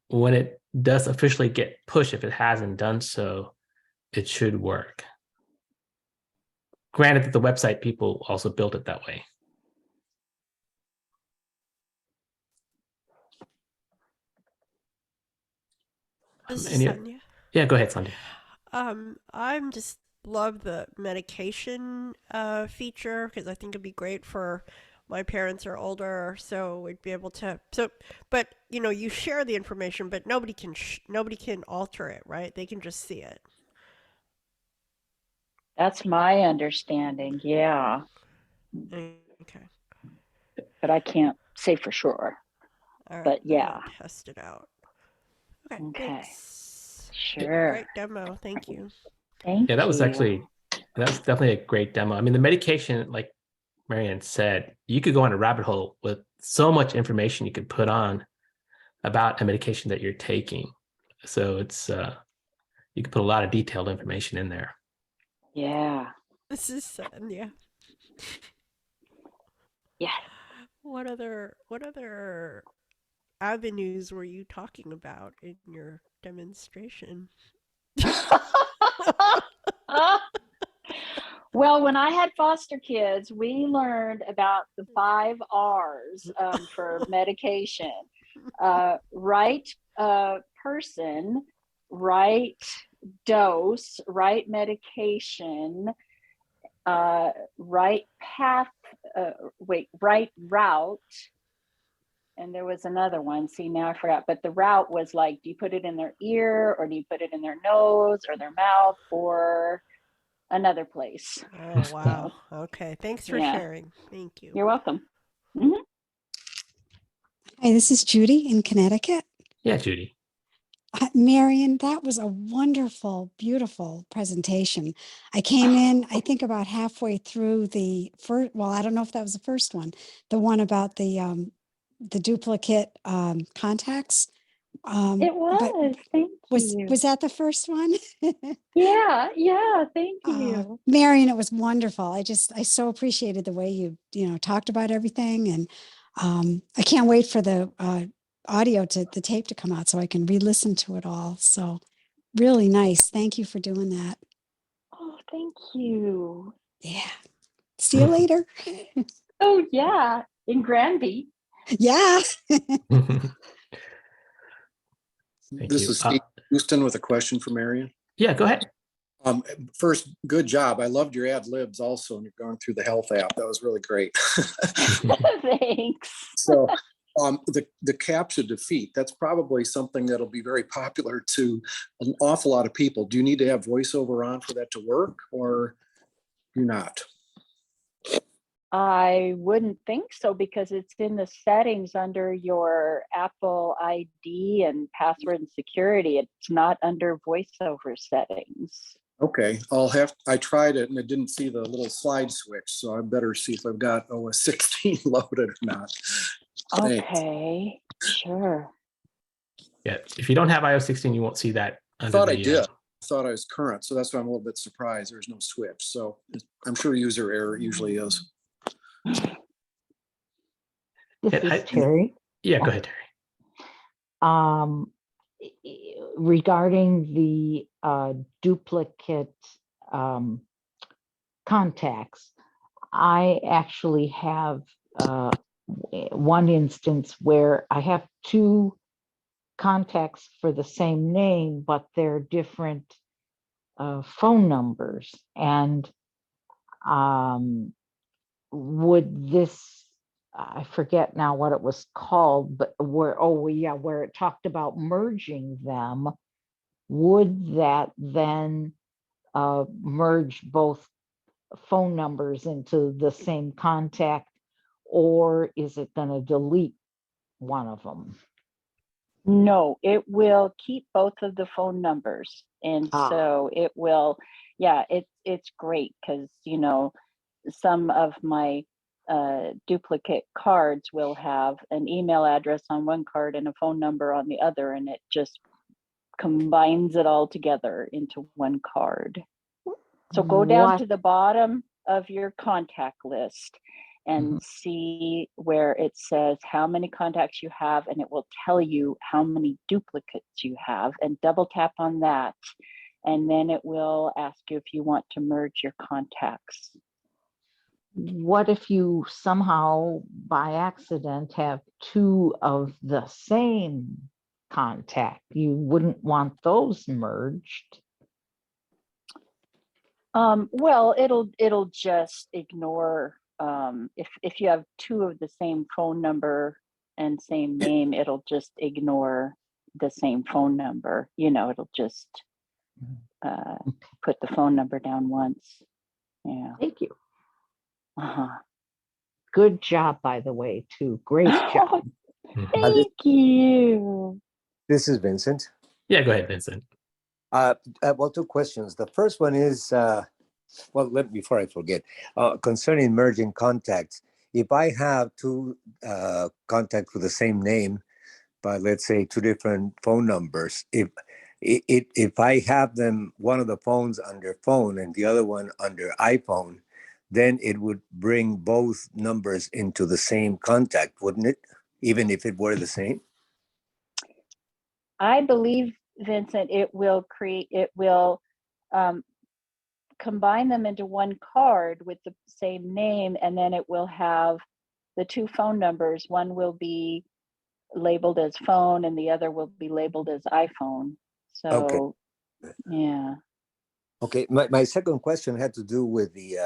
when it does officially get pushed, if it hasn't done so, it should work. Granted that the website people also built it that way. This is Sonia. Yeah, go ahead, Sonia. I'm just love the medication feature because I think it'd be great for my parents are older, so we'd be able to. But you share the information, but nobody can alter it, right? They can just see it. That's my understanding. Yeah. Okay. But I can't say for sure. All right, but I'm yeah. gonna test it out. Okay. Okay. Thanks. Sure. Great demo. Thank you. Thank you. Yeah, that was definitely a great demo. I mean, the medication, like Marian said, you could go on a rabbit hole with so much information you could put on about a medication that you're taking. So it's you can put a lot of detailed information in there. Yeah. This is Sonia. Yeah. What other avenues were you talking about in your demonstration? Well, when I had foster kids, we learned about the 5 R's for medication. Right person, right dose, right medication, right path, right route. And there was another one. See, now I forgot. But the route was like, do you put it in their ear, or do you put it in their nose or their mouth or another place? Oh, wow. Okay. Thanks for Yeah. sharing. Thank you. You're welcome. Mhm. Hi, this is Judy in Connecticut. Yeah, Judy. Marian, that was a wonderful, beautiful presentation. I came in, I think about halfway through the first, well, I don't know if that was the first one, the one about the duplicate contacts. It But was. Thank you. was that the first one? Yeah. Thank you. Marian, it was wonderful. I so appreciated the way you talked about everything, and I can't wait for the the tape to come out so I can re-listen to it all. So really nice. Thank you for doing that. Oh, thank you. Yeah. See you later. Oh, yeah. In Granby. Yeah. Thank This you. is Steve Houston with a question for Marian. Yeah, go ahead. First, good job. I loved your ad libs also, and you're going through the health app. That was really great. Thanks. So the captcha defeat, that's probably something that'll be very popular to an awful lot of people. Do you need to have voiceover on for that to work, or do you not? I wouldn't think so, because it's in the settings under your Apple ID and password and security. It's not under voiceover settings. Okay, I tried it and it didn't see the little slide switch, so I better see if I've got OS 16 loaded or not. Thanks. Okay, sure. Yeah, if you don't have iOS 16, you won't see that. I thought I did. I thought I was current, so that's why I'm a little bit surprised there's no switch. So I'm sure user error usually is. This is Terry. Yeah, go ahead, Terry. Regarding the duplicate contacts, I actually have one instance where I have 2 contacts for the same name, but they're different phone numbers. And would this, I forget now what it was called, but where it talked about merging them, would that then merge both phone numbers into the same contact, or is it going to delete one of them? No, it will keep both of the phone numbers. And so it will, yeah, it's great, because, some of my duplicate cards will have an email address on one card and a phone number on the other, and it just combines it all together into one card. So go down to the bottom of your contact list and see where it says how many contacts you have, and it will tell you how many duplicates you have, and double tap on that. And then it will ask you if you want to merge your contacts. What if you somehow by accident have 2 of the same contact? You wouldn't want those merged. Well, it'll just ignore, if you have 2 of the same phone number and same name, it'll just ignore the same phone number. It'll just put the phone number down once. Yeah. Thank you. Good job, by the way, too. Great job. Thank you. This is Vincent. Yeah, go ahead, Vincent. Well, 2 questions. The first one is, before I forget, concerning merging contacts. If I have 2 contacts with the same name, but let's say 2 different phone numbers, if I have them, one of the phones under phone and the other one under iPhone, then it would bring both numbers into the same contact, wouldn't it? Even if it were the same? I believe, Vincent, it will combine them into one card with the same name, and then it will have the two phone numbers. One will be labeled as phone and the other will be labeled as iPhone. Okay. So, yeah. Okay, my second question had to do with the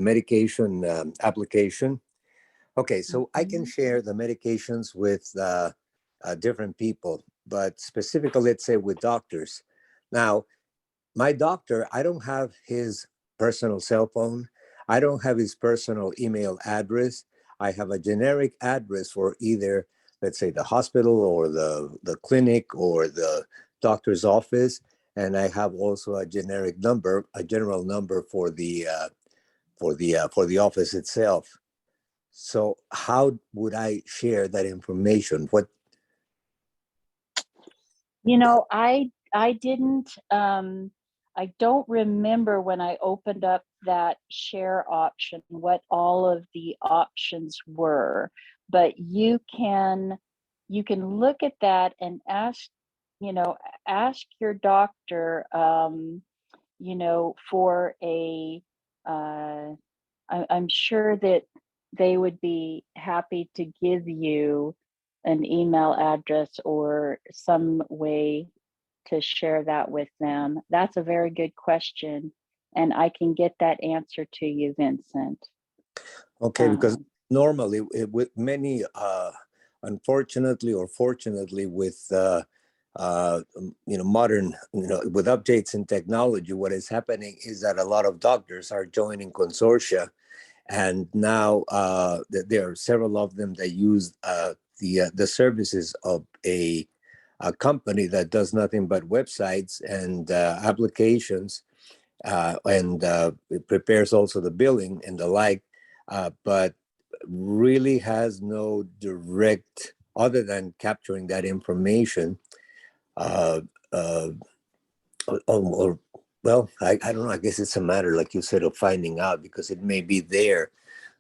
medication application. Okay, so I can share the medications with different people, but specifically, let's say with doctors. Now, my doctor, I don't have his personal cell phone. I don't have his personal email address. I have a generic address for either, let's say, the hospital or the clinic or the doctor's office. And I have also a generic number, a general number for the office itself. So how would I share that information? What? I didn't, I don't remember when I opened up that share option, what all of the options were, but you can look at that and ask your doctor, for I'm sure that they would be happy to give you an email address or some way to share that with them. That's a very good question. And I can get that answer to you, Vincent. Okay, because normally with many, unfortunately or fortunately, with modern, with updates in technology, what is happening is that a lot of doctors are joining consortia, and now there are several of them that use the services of a company that does nothing but websites and applications, and it prepares also the billing and the like, but really has no direct, other than capturing that information. Uh, uh, well, I don't know. I guess it's a matter, like you said, of finding out, because it may be there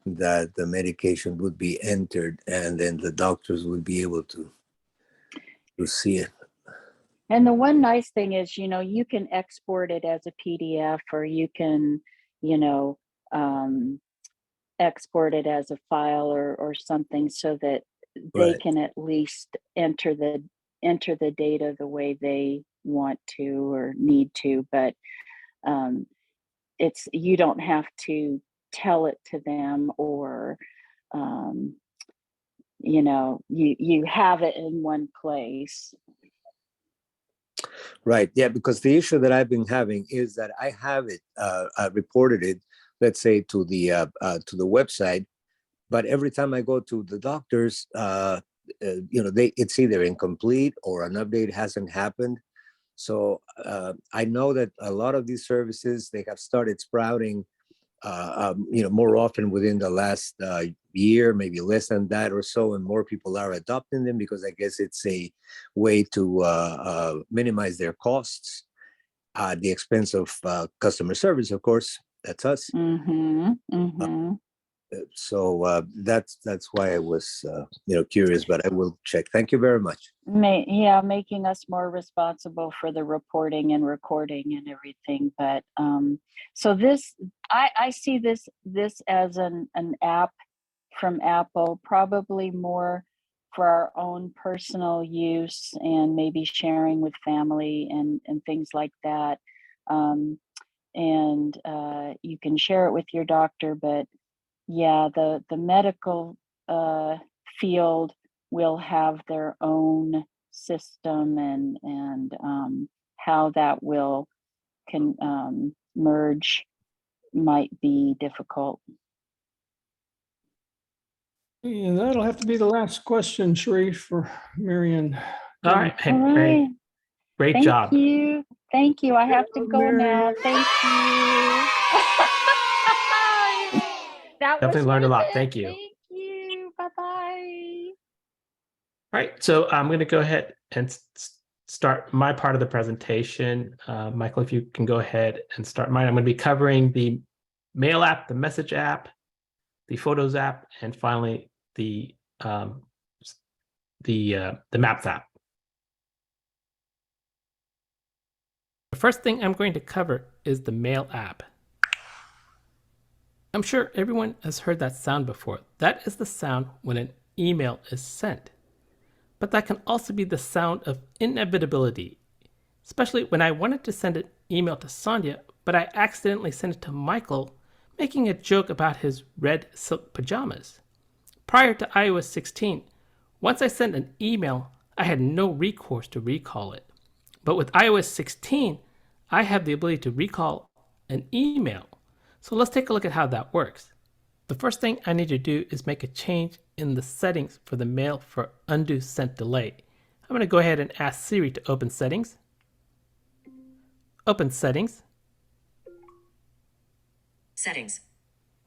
that the medication would be entered, and then the doctors would be able to see it. And the one nice thing is, you can export it as a PDF, or you can, export it as a file or something, so that they Right. can at least enter the data the way they want to or need to. But you don't have to tell it to them, or you have it in one place. Right. Yeah, because the issue that I've been having is that I have it, I reported it, let's say, to the website, but every time I go to the doctors, it's either incomplete or an update hasn't happened. So I know that a lot of these services, they have started sprouting, more often within the last year, maybe less than that or so, and more people are adopting them because I guess it's a way to minimize their costs at the expense of customer service, of course. That's us. So that's why I was curious, but I will check. Thank you very much. Making us more responsible for the reporting and recording and everything. But so this, I see this as an app from Apple, probably more for our own personal use and maybe sharing with family and things like that. And you can share it with your doctor, but yeah, the medical field will have their own system, and how that will merge might be difficult. And that'll have to be the last question, Sree, for Marian. All right. Hey, All right. Great Thank job. you. Thank you. I have to go now. Marian. Thank you. That Definitely was learned a worth lot. it. Thank you. Thank you. Bye-bye. All right, so I'm going to go ahead and start my part of the presentation. Michael, if you can go ahead and start mine. I'm going to be covering the Mail app, the Message app, the Photos app, and finally the Maps app. first thing I'm going to cover is the Mail app. I'm sure everyone has heard that sound before. That is the sound when an email is sent. But that can also be the sound of inevitability, especially when I wanted to send an email to Sonia, but I accidentally sent it to Michael, making a joke about his red silk pajamas. Prior to iOS 16, once I sent an email, I had no recourse to recall it. But with iOS 16, I have the ability to recall an email. So let's take a look at how that works. The first thing I need to do is make a change in the settings for the mail for undo sent delay. I'm going to go ahead and ask Siri to open settings. Open settings. Settings.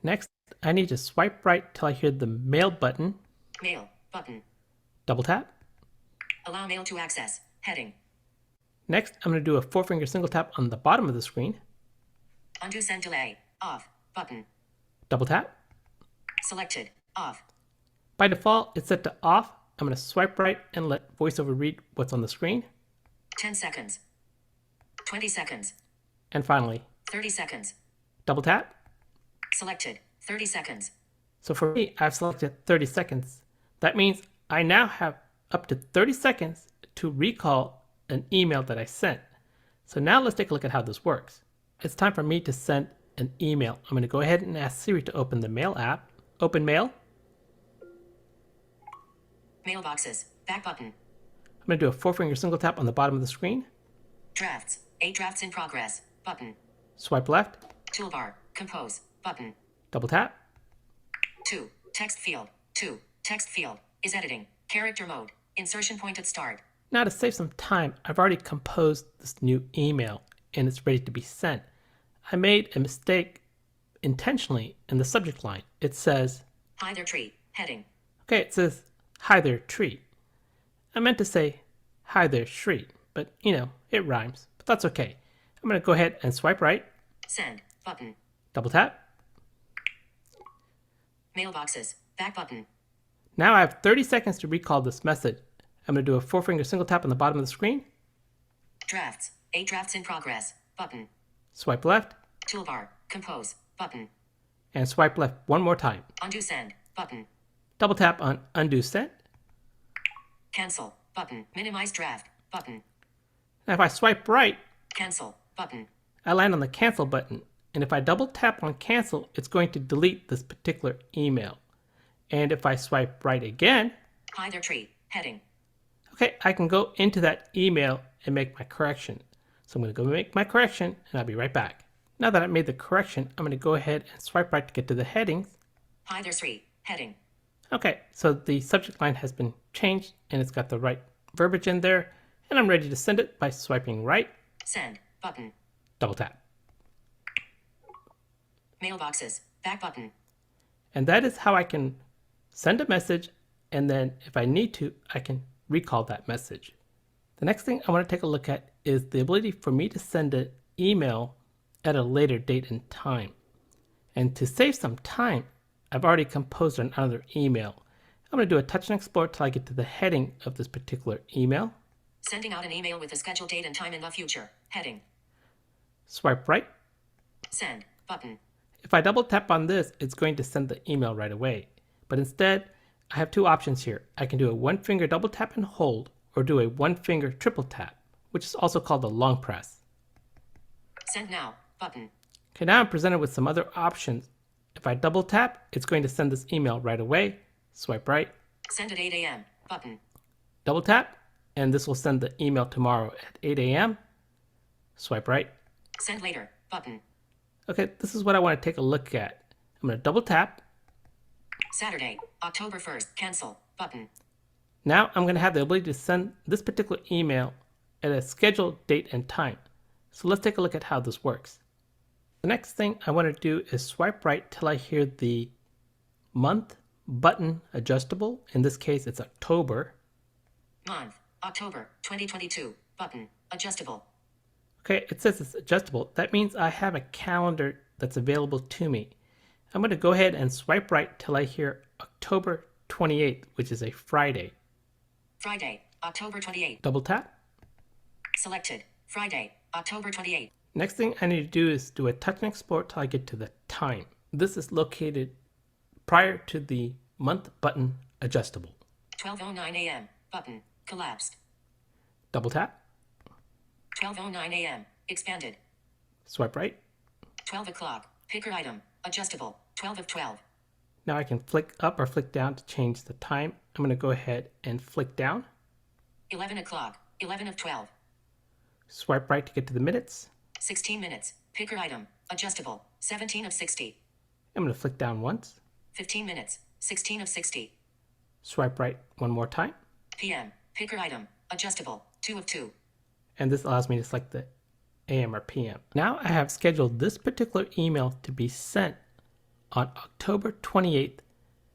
Next, I need to swipe right till I hear the mail button. Mail button. Double tap. Allow mail to access. Heading. Next, I'm going to do a 4-finger single tap on the bottom of the screen. Undo send delay. Off. Button. Double tap. Selected. Off. By default, it's set to off. I'm going to swipe right and let VoiceOver read what's on the screen. 10 seconds. 20 seconds. And finally, 30 seconds. double tap. Selected. 30 seconds. So for me, I've selected 30 seconds. That means I now have up to 30 seconds to recall an email that I sent. So now let's take a look at how this works. It's time for me to send an email. I'm going to go ahead and ask Siri to open the Mail app. Open Mail. Mailboxes. Back button. I'm going to do a 4-finger single tap on the bottom of the screen. Drafts. 8 drafts in progress. Button. Swipe left. Toolbar. Compose. Button. Double tap. 2. Text field. 2. Text field. Is editing. Character mode. Insertion point at start. Now to save some time, I've already composed this new email and it's ready to be sent. I made a mistake intentionally in the subject line. It says, Hi there, Tree. Heading. okay, it says, hi there, Tree. I meant to say, hi there, Sree, but you know, it rhymes, but that's okay. I'm going to go ahead and swipe right. Send. Button. Double tap. Mailboxes. Back button. Now I have 30 seconds to recall this message. I'm going to do a 4-finger single tap on the bottom of the screen. Drafts. 8 drafts in progress. Button. Swipe left. Toolbar. Compose. Button. And swipe left one more time. Undo send. Button. Double tap on undo send. Cancel. Button. Minimize draft. Button. Now if I swipe right, Cancel. Button. I land on the cancel button. And if I double tap on cancel, it's going to delete this particular email. And if I swipe right again, Hi there, Tree. Heading. okay, I can go into that email and make my correction. So I'm going to go make my correction and I'll be right back. Now that I've made the correction, I'm going to go ahead and swipe right to get to the headings. Hi there, Sree. Heading. Okay, so the subject line has been changed and it's got the right verbiage in there. And I'm ready to send it by swiping right. Send. Button. Double tap. Mailboxes. Back button. And that is how I can send a message, and then if I need to, I can recall that message. The next thing I want to take a look at is the ability for me to send an email at a later date and time. And to save some time, I've already composed another email. I'm going to do a touch and explore till I get to the heading of this particular email. Sending out an email with a scheduled date and time in the future. Heading. Swipe right. Send. Button. If I double tap on this, it's going to send the email right away. But instead, I have two options here. I can do a 1-finger double tap and hold, or do a 1-finger triple tap, which is also called a long press. Send now. Button. Okay, now I'm presented with some other options. If I double tap, it's going to send this email right away. Swipe right. Send at 8 a.m. Button. Double tap, and this will send the email tomorrow at 8 a.m. Swipe right. Send later. Button. Okay, this is what I want to take a look at. I'm going to double tap. Saturday, October 1st. Cancel. Button. Now I'm going to have the ability to send this particular email at a scheduled date and time. So let's take a look at how this works. The next thing I want to do is swipe right till I hear the month button adjustable. In this case, it's October. Month. October 2022. Button. Adjustable. Okay, it says it's adjustable. That means I have a calendar that's available to me. I'm going to go ahead and swipe right till I hear October 28th, which is a Friday. Friday, October 28th. Double tap. Selected. Friday, October 28th. Next thing I need to do is do a touch and explore till I get to the time. This is located prior to the month button adjustable. 12:09 a.m. Button. Collapsed. Double tap. 12:09 a.m. Expanded. Swipe right. 12 o'clock. Picker item. Adjustable. 12 of 12. Now I can flick up or flick down to change the time. I'm going to go ahead and flick down. 11 o'clock. 11 of 12. Swipe right to get to the minutes. 16 minutes. Picker item. Adjustable. 17 of 60. I'm going to flick down once. 15 minutes. 16 of 60. Swipe right one more time. PM. Picker item. Adjustable. 2 of 2. And this allows me to select the AM or PM. Now I have scheduled this particular email to be sent on October 28th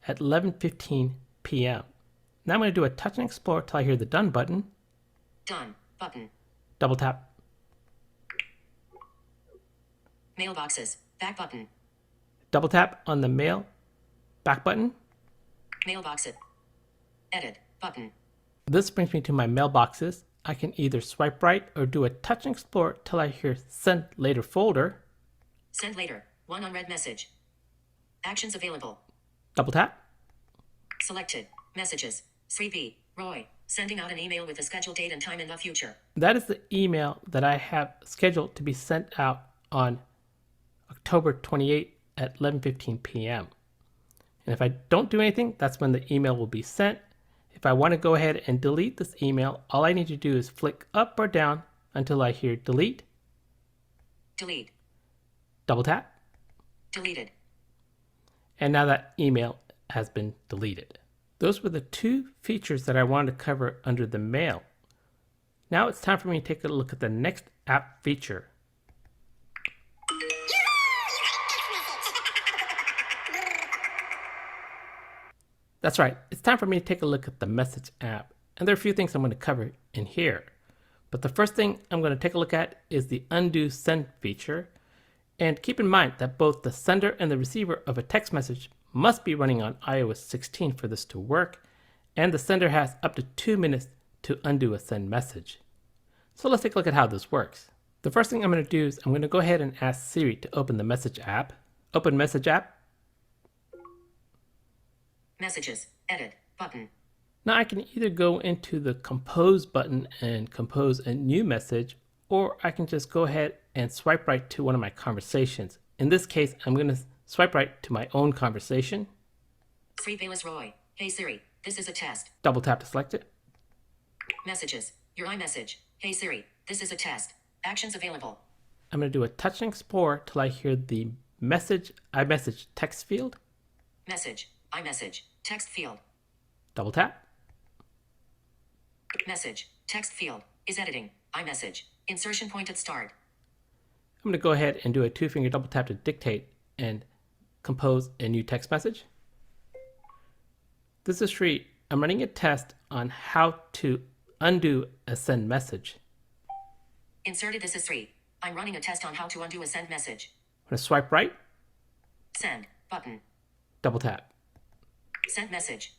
at 11:15 p.m. Now I'm going to do a touch and explore till I hear the done button. Done. Button. Double tap. Mailboxes. Back button. Double tap on the mail back button. Mailboxes. Edit. Button. This brings me to my mailboxes. I can either swipe right or do a touch and explore till I hear send later folder. Send later. One unread message. Actions available. Double tap. Selected. Messages. Sree B. Roy. Sending out an email with a scheduled date and time in the future. That is the email that I have scheduled to be sent out on October 28th at 11:15 p.m. And if I don't do anything, that's when the email will be sent. If I want to go ahead and delete this email, all I need to do is flick up or down until I hear delete. Delete. Double tap. Deleted. And now that email has been deleted. Those were the two features that I wanted to cover under the mail. Now it's time for me to take a look at the next app feature. That's right, it's time for me to take a look at the Message app. And there are a few things I'm going to cover in here. But the first thing I'm going to take a look at is the undo send feature. And keep in mind that both the sender and the receiver of a text message must be running on iOS 16 for this to work. And the sender has up to 2 minutes to undo a send message. So let's take a look at how this works. The first thing I'm going to do is I'm going to go ahead and ask Siri to open the Message app. Open Message app. Messages. Edit. Button. Now I can either go into the compose button and compose a new message, or I can just go ahead and swipe right to one of my conversations. In this case, I'm going to swipe right to my own conversation. Sree Bayless Roy. Hey Siri, this is a test. Double tap to select it. Messages. Your iMessage. Hey Siri, this is a test. Actions available. I'm going to do a touch and explore till I hear the message iMessage text field. Message. iMessage. Text field. Double tap. Message. Text field. Is editing. iMessage. Insertion point at start. I'm going to go ahead and do a 2-finger double tap to dictate and compose a new text message. This is Sree. I'm running a test on how to undo a send message. Inserted. This is Sree. I'm running a test on how to undo a send message. I'm going to swipe right. Send. Button. Double tap. Send message.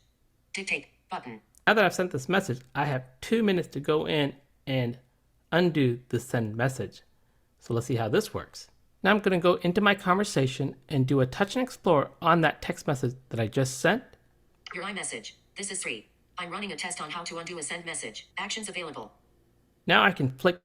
Dictate. Button. Now that I've sent this message, I have 2 minutes to go in and undo the send message. So let's see how this works. Now I'm going to go into my conversation and do a touch and explore on that text message that I just sent. Your iMessage. This is Sree. I'm running a test on how to undo a send message. Actions available. Now I can flick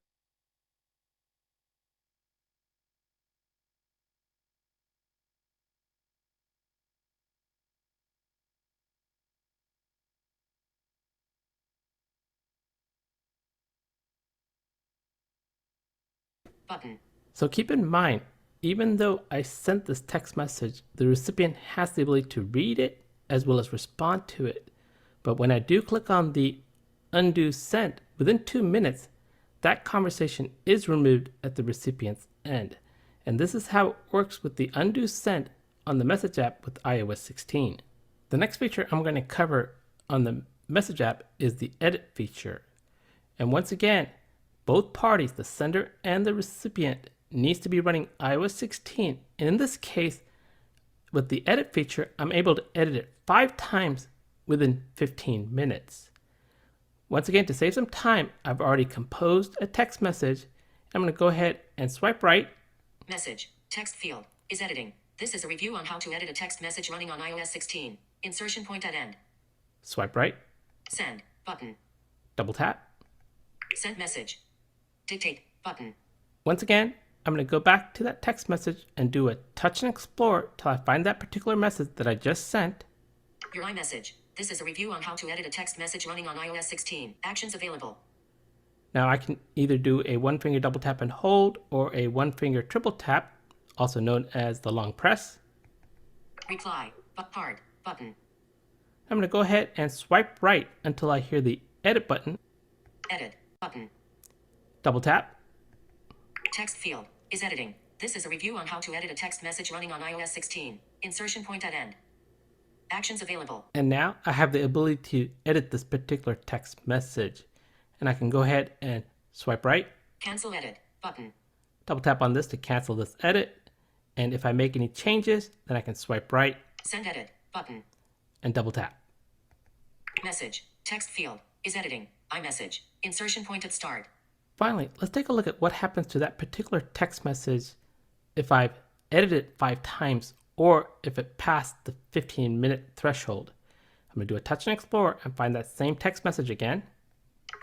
button. So keep in mind, even though I sent this text message, the recipient has the ability to read it as well as respond to it. But when I do click on the undo send, within 2 minutes, that conversation is removed at the recipient's end. And this is how it works with the undo send on the Message app with iOS 16. The next feature I'm going to cover on the Message app is the edit feature. And once again, both parties, the sender and the recipient, needs to be running iOS 16. And in this case, with the edit feature, I'm able to edit it 5 times within 15 minutes. Once again, to save some time, I've already composed a text message I'm going to go ahead and swipe right. Message. Text field. Is editing. This is a review on how to edit a text message running on iOS 16. Insertion point at end. Swipe right. Send. Button. Double tap. Send message. Dictate. Button. Once again, I'm going to go back to that text message and do a touch and explore till I find that particular message that I just sent. Your iMessage. This is a review on how to edit a text message running on iOS 16. Actions available. Now I can either do a one finger double tap and hold or a one finger triple tap, also known as the long press. Reply. Hard. Button. I'm going to go ahead and swipe right until I hear the edit button. Edit. Button. Double tap. Text field. Is editing. This is a review on how to edit a text message running on iOS 16. Insertion point at end. Actions available. And now I have the ability to edit this particular text message. And I can go ahead and swipe right. Cancel edit. Button. Double tap on this to cancel this edit. And if I make any changes, then I can swipe right. Send edit. Button. And double tap. Message. Text field. Is editing. iMessage. Insertion point at start. Finally, let's take a look at what happens to that particular text message if I've edited it 5 times or if it passed the 15-minute threshold. I'm going to do a touch and explore and find that same text message again.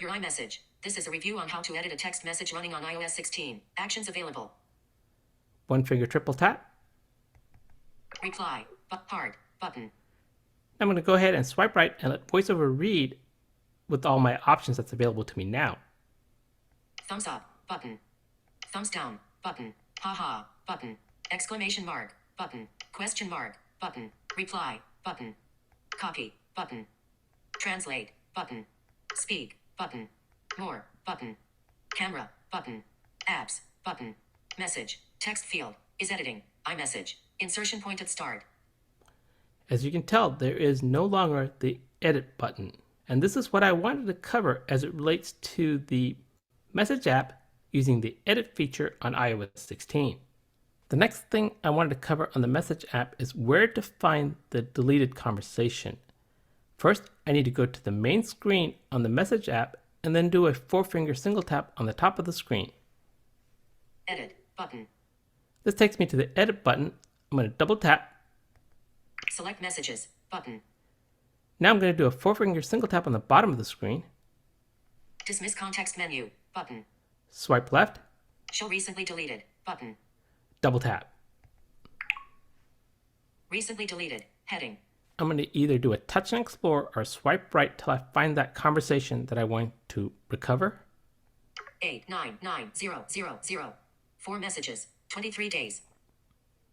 Your iMessage. This is a review on how to edit a text message running on iOS 16. Actions available. One finger triple tap. Reply. Hard. Button. I'm going to go ahead and swipe right and let VoiceOver read with all my options that's available to me now. Thumbs up. Button. Thumbs down. Button. Haha. Button. Exclamation mark. Button. Question mark. Button. Reply. Button. Copy. Button. Translate. Button. Speak. Button. More. Button. Camera. Button. Apps. Button. Message. Text field. Is editing. iMessage. Insertion point at start. As you can tell, there is no longer the edit button. And this is what I wanted to cover as it relates to the Message app using the edit feature on iOS 16. The next thing I wanted to cover on the Message app is where to find the deleted conversation. First, I need to go to the main screen on the Message app and then do a 4-finger single tap on the top of the screen. Edit button. This takes me to the edit button. I'm going to double tap. Select messages button. Now I'm going to do a 4-finger single tap on the bottom of the screen. Dismiss context menu button. Swipe left. Show recently deleted button. Double tap. Recently deleted heading. I'm going to either do a touch and explore or swipe right till I find that conversation that I want to recover. 899000. 4 messages, 23 days.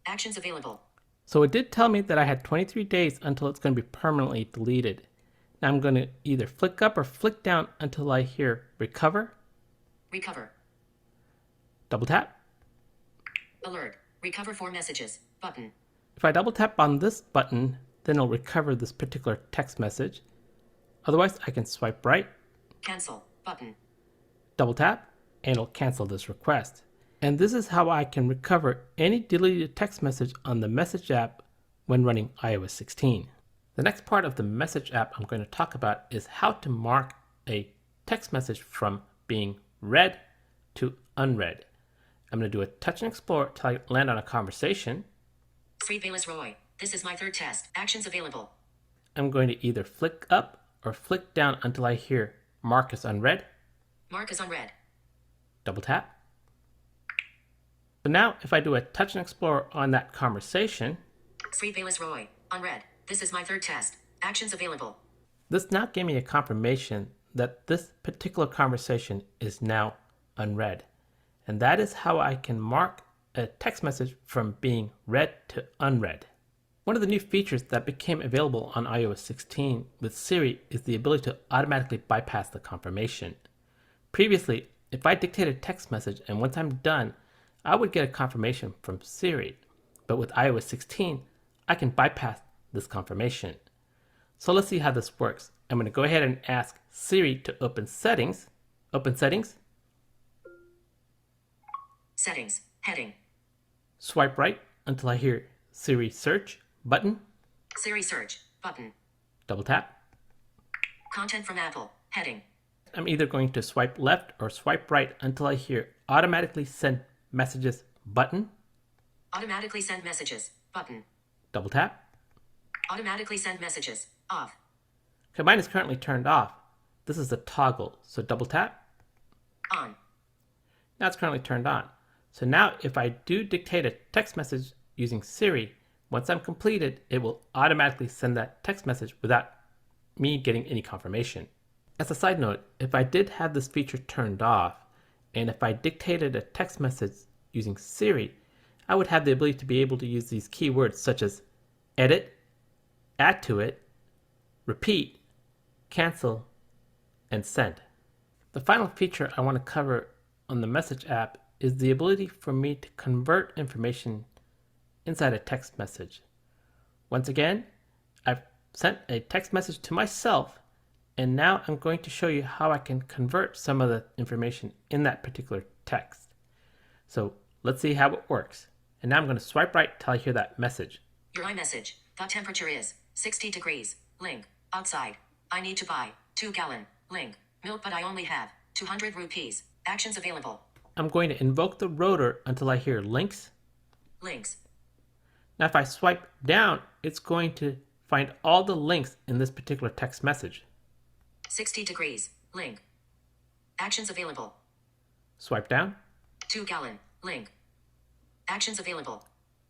Actions available. So it did tell me that I had 23 days until it's going to be permanently deleted. Now I'm going to either flick up or flick down until I hear recover. Recover. Double tap. Alert. Recover 4 messages button. If I double tap on this button, then it'll recover this particular text message. Otherwise, I can swipe right. Cancel button. Double tap, and it'll cancel this request. And this is how I can recover any deleted text message on the Message app when running iOS 16. The next part of the Message app I'm going to talk about is how to mark a text message from being read to unread. I'm going to do a touch and explore till I land on a conversation. Sree Roy. This is my 3rd test. Actions available. I'm going to either flick up or flick down until I hear mark as unread. Mark as unread. Double tap. So now if I do a touch and explore on that conversation. Sree Roy. Unread. This is my 3rd test. Actions available. This now gave me a confirmation that this particular conversation is now unread. And that is how I can mark a text message from being read to unread. One of the new features that became available on iOS 16 with Siri is the ability to automatically bypass the confirmation. Previously, if I dictated a text message and once I'm done, I would get a confirmation from Siri. But with iOS 16, I can bypass this confirmation. So let's see how this works. I'm going to go ahead and ask Siri to open settings. Open settings. Settings. Heading. Swipe right until I hear Siri search button. Siri search button. Double tap. Content from Apple. Heading. I'm either going to swipe left or swipe right until I hear automatically send messages button. Automatically send messages button. Double tap. Automatically send messages off. Okay, mine is currently turned off. This is the toggle, so double tap. On. Now it's currently turned on. So now if I do dictate a text message using Siri, once I'm completed, it will automatically send that text message without me getting any confirmation. As a side note, if I did have this feature turned off, and if I dictated a text message using Siri, I would have the ability to be able to use these keywords such as edit, add to it, repeat, cancel, and send. The final feature I want to cover on the message app is the ability for me to convert information inside a text message. Once again, I've sent a text message to myself, and now I'm going to show you how I can convert some of the information in that particular text. So let's see how it works. And now I'm going to swipe right till I hear that message. Your iMessage. The temperature is 60 degrees. Link. Outside. I need to buy 2-gallon. Link. Milk, but I only have 200 rupees. Actions available. I'm going to invoke the rotor until I hear links. Links. Now if I swipe down, it's going to find all the links in this particular text message. 60 degrees. Link. Actions available. Swipe down. 2-gallon. Link. Actions available.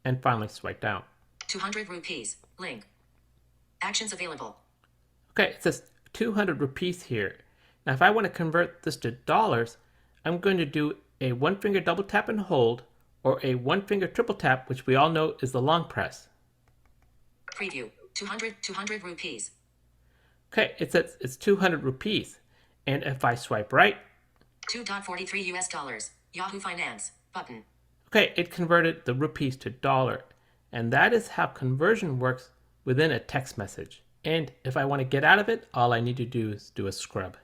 And finally swipe down. 200 rupees. Link. Actions available. Okay, it says 200 rupees here. Now if I want to convert this to dollars, I'm going to do a one-finger double tap and hold, or a one-finger triple tap, which we all know is the long press. Preview. 200 rupees. Okay, it says it's 200 rupees. And if I swipe right, 2.43 US dollars. Yahoo Finance. Button. okay, it converted the rupees to dollar. And that is how conversion works within a text message. And if I want to get out of it, all I need to do is do a scrub.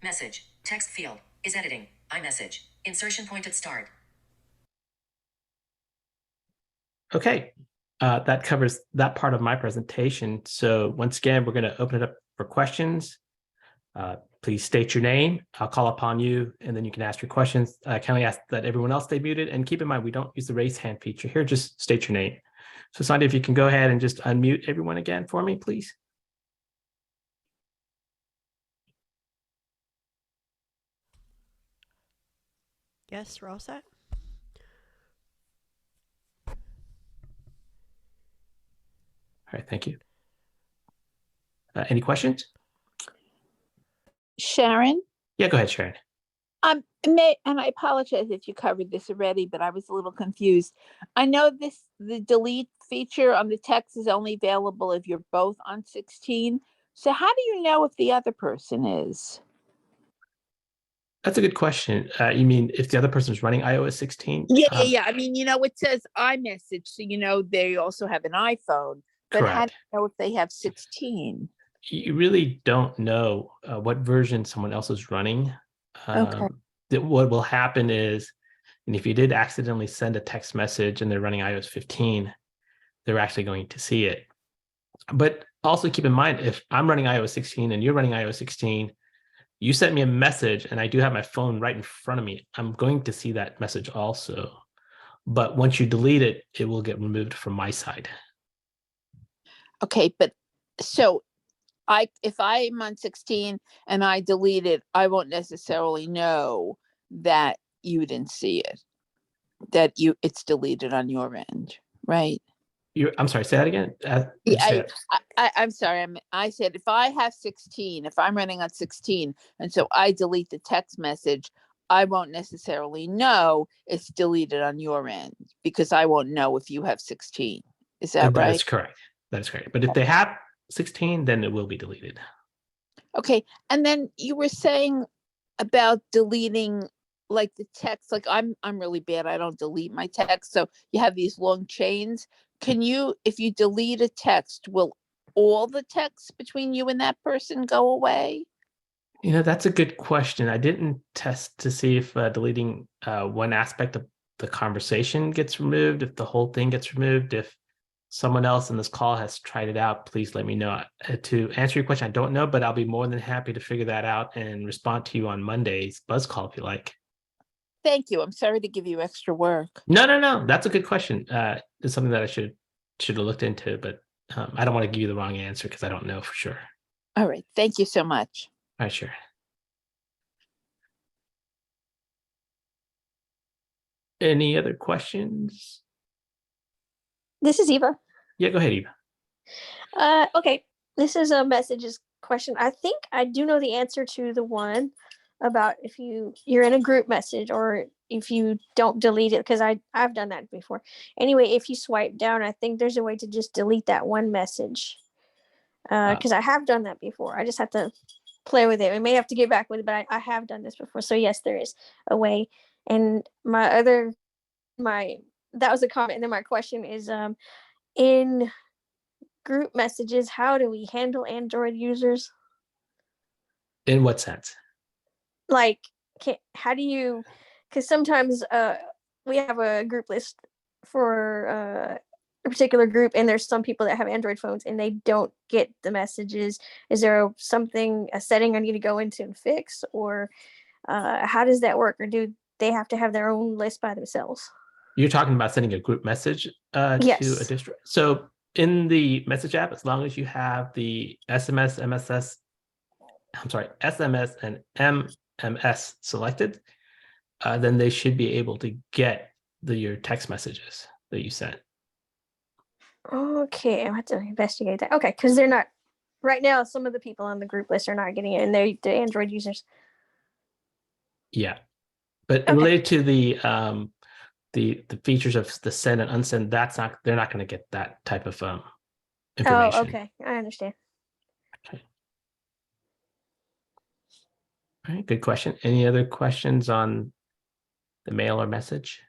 Message. Text field. Is editing. iMessage. Insertion point at start. Okay, that covers that part of my presentation. So once again, we're going to open it up for questions. Please state your name. I'll call upon you, and then you can ask your questions. I kindly ask that everyone else stay muted. And keep in mind, we don't use the raise hand feature here. Just state your name. So Sandy, if you can go ahead and just unmute everyone again for me, please. Yes, we're all set. All right, thank you. Any questions? Sharon? Yeah, go ahead, Sharon. And I apologize if you covered this already, but I was a little confused. I know the delete feature on the text is only available if you're both on 16. So how do you know if the other person is? That's a good question. You mean if the other person is running iOS 16? Yeah. I mean, it says iMessage, so they also have an iPhone. But Correct. how do you know if they have 16? You really don't know what version someone else is running. Okay. What will happen is, and if you did accidentally send a text message and they're running iOS 15, they're actually going to see it. But also keep in mind, if I'm running iOS 16 and you're running iOS 16, you sent me a message and I do have my phone right in front of me, I'm going to see that message also. But once you delete it, it will get removed from my side. Okay, but so if I'm on 16 and I delete it, I won't necessarily know that you didn't see it, that it's deleted on your end, right? I'm sorry, say that again. I'm sorry. I said if I have 16, if I'm running on 16, and so I delete the text message, I won't necessarily know it's deleted on your end because I won't know if you have 16. Is that right? That is correct. That is correct. But if they have 16, then it will be deleted. Okay. And then you were saying about deleting like the text, like I'm really bad. I don't delete my text. So you have these long chains. If you delete a text, will all the texts between you and that person go away? That's a good question. I didn't test to see if deleting one aspect of the conversation gets removed, if the whole thing gets removed, if someone else in this call has tried it out, please let me know. To answer your question, I don't know, but I'll be more than happy to figure that out and respond to you on Monday's buzz call if you like. Thank you. I'm sorry to give you extra work. No. That's a good question. It's something that I should have looked into, but I don't want to give you the wrong answer because I don't know for sure. All right. Thank you so much. All right, sure. Any other questions? This is Eva. Yeah, go ahead, Eva. Okay. This is a messages question. I think I do know the answer to the one about if you're in a group message or if you don't delete it, because I've done that before. Anyway, if you swipe down, I think there's a way to just delete that one message. Because I have done that before. I just have to play with it. I may have to get back with it, but I have done this before. So yes, there is a way. And that was a comment. And then my question is, in group messages, how do we handle Android users? In what sense? Like, how do you, because sometimes we have a group list for a particular group, and there's some people that have Android phones and they don't get the messages. Is there a setting I need to go into and fix, or how does that work, or do they have to have their own list by themselves? You're talking about sending a group message Yes. to a district. So in the message app, as long as you have the SMS and MMS selected, then they should be able to get your text messages that you sent. Okay, I have to investigate that. Okay, because they're not right now. Some of the people on the group list are not getting it, and they're the Android users. Yeah, but related to the features of the send and unsend, they're not going to get that type of information. Oh, okay, I understand. Okay. All right, good question. Any other questions on the mail or message?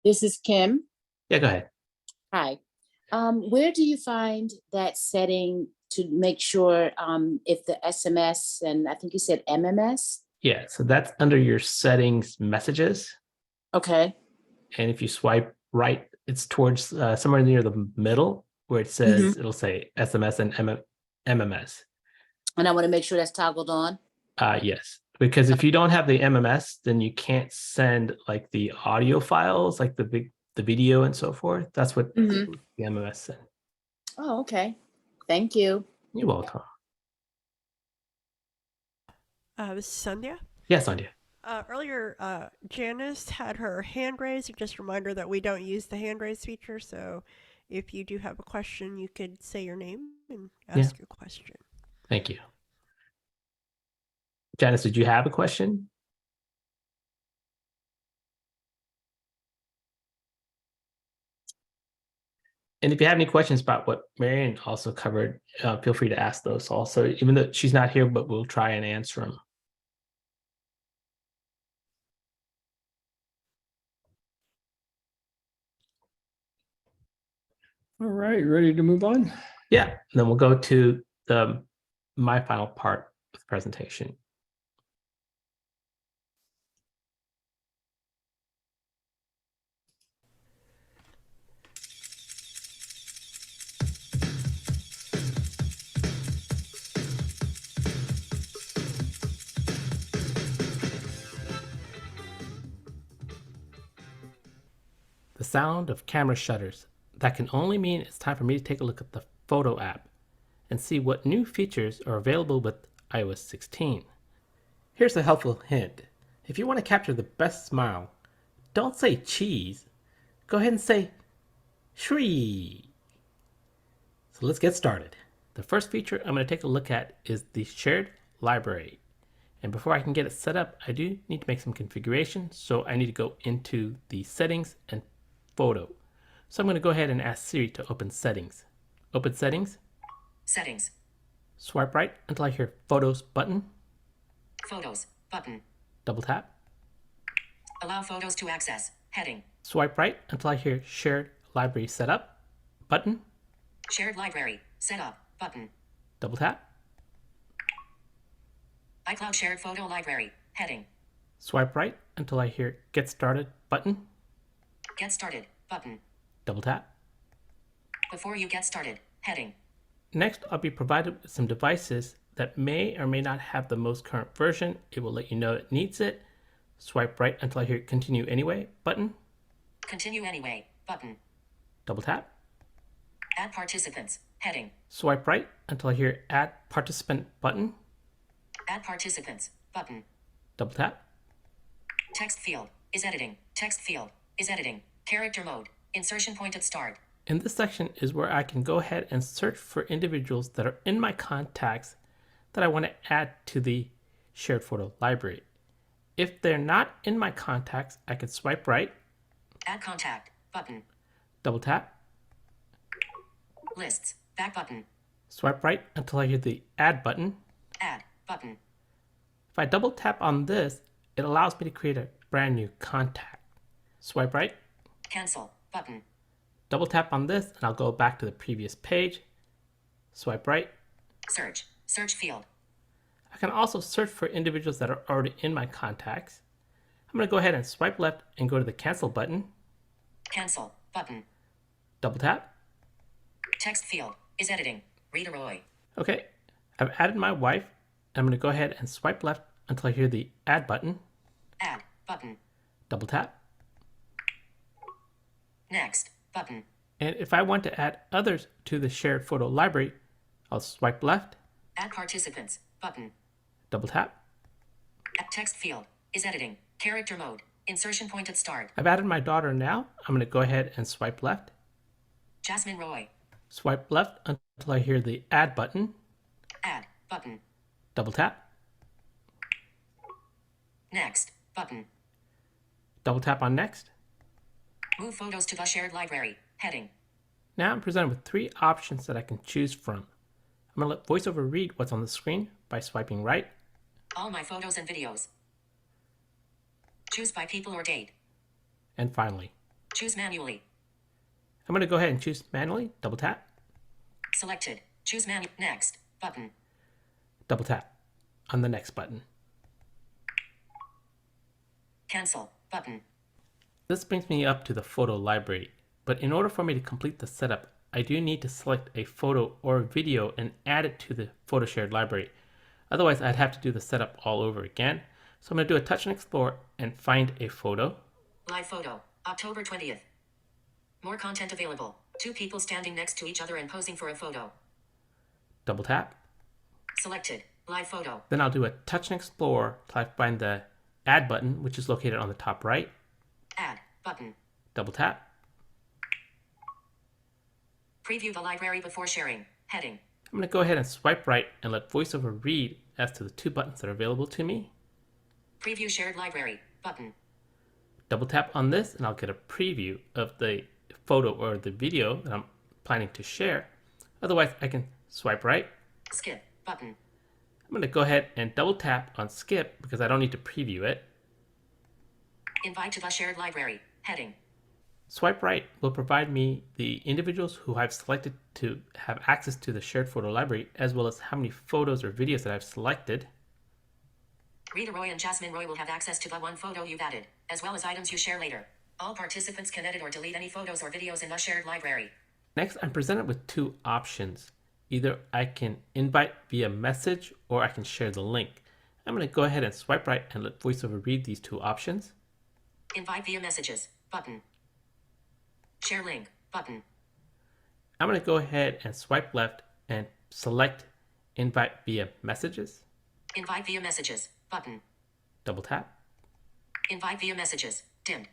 This is Kim. Yeah, go ahead. Hi. Where do you find that setting to make sure if the SMS and I think you said MMS? Yeah, so that's under your settings messages. Okay. And if you swipe right, it's towards somewhere near the middle where it says, it'll say SMS and MMS. And I want to make sure that's toggled on. Yes, because if you don't have the MMS, then you can't send like the audio files, like the video and so forth. That's what the MMS said. Oh, okay. Thank you. You're welcome. This is Sandhya. Yes, Sandhya. Earlier, Janice had her hand raised. Just a reminder that we don't use the hand raise feature. So if you do have a question, you could say your name and ask your question. Thank you. Janice, did you have a question? And if you have any questions about what Marian also covered, feel free to ask those also, even though she's not here, but we'll try and answer them. All right, ready to move on? Yeah, and then we'll go to my final part of the presentation. The sound of camera shutters. That can only mean it's time for me to take a look at the Photo app and see what new features are available with iOS 16. Here's a helpful hint. If you want to capture the best smile, don't say cheese. Go ahead and say Sree. So let's get started. The first feature I'm going to take a look at is the shared library. And before I can get it set up, I do need to make some configuration. So I need to go into the settings and photo. So I'm going to go ahead and ask Siri to open settings. Open settings. Settings. Swipe right until I hear Photos button. Photos button. Double tap. Allow photos to access. Heading. Swipe right until I hear Shared Library Setup button. Shared library. Setup button. Double tap. iCloud shared photo library. Heading. Swipe right until I hear Get Started button. Get started button. Double tap. Before you get started, heading. Next, I'll be provided with some devices that may or may not have the most current version. It will let you know it needs it. Swipe right until I hear continue anyway button. Continue anyway button. Double tap. Add participants, heading. Swipe right until I hear add participant button. Add participants button. Double tap. Text field is editing. Text field is editing. Character mode. Insertion point at start. In this section is where I can go ahead and search for individuals that are in my contacts that I want to add to the shared photo library. If they're not in my contacts, I can swipe right. Add contact button. Double tap. Lists. Back button. Swipe right until I hear the add button. Add button. If I double tap on this, it allows me to create a brand new contact. Swipe right. Cancel button. Double tap on this and I'll go back to the previous page. Swipe right. Search. Search field. I can also search for individuals that are already in my contacts. I'm going to go ahead and swipe left and go to the cancel button. Cancel button. Double tap. Text field is editing. Rita Roy. Okay, I've added my wife. I'm going to go ahead and swipe left until I hear the add button. Add button. Double tap. Next button. And if I want to add others to the shared photo library, I'll swipe left. Add participants button. Double tap. Text field is editing. Character mode. Insertion point at start. I've added my daughter now. I'm going to go ahead and swipe left. Jasmine Roy. Swipe left until I hear the add button. Add button. Double tap. Next button. Double tap on next. Move photos to the shared library. Heading. Now I'm presented with three options that I can choose from. I'm going to let VoiceOver read what's on the screen by swiping right. All my photos and videos. Choose by people or date. And finally, choose manually. I'm going to go ahead and choose manually. Double tap. Selected. Choose next button. Double tap on the next button. Cancel button. This brings me up to the photo library, but in order for me to complete the setup, I do need to select a photo or video and add it to the photo shared library. Otherwise, I'd have to do the setup all over again. So I'm going to do a touch and explore and find a photo. Live photo, October 20th. More content available. 2 people standing next to each other and posing for a photo. Double tap. Selected. Live photo. Then I'll do a touch and explore till I find the add button, which is located on the top right. Add button. Double tap. Preview the library before sharing. Heading. I'm going to go ahead and swipe right and let VoiceOver read as to the 2 buttons that are available to me. Preview shared library button. Double tap on this and I'll get a preview of the photo or the video that I'm planning to share. Otherwise, I can swipe right. Skip button. I'm going to go ahead and double tap on skip because I don't need to preview it. Invite to the shared library. Heading. Swipe right will provide me the individuals who I've selected to have access to the shared photo library, as well as how many photos or videos that I've selected. Rita Roy and Jasmine Roy will have access to the 1 photo you've added, as well as items you share later. All participants can edit or delete any photos or videos in the shared library. Next, I'm presented with 2 options. Either I can invite via message or I can share the link. I'm going to go ahead and swipe right and let VoiceOver read these 2 options. Invite via messages button. Share link button. I'm going to go ahead and swipe left and select invite via messages. Invite via messages button. Double tap. Invite via messages dimmed.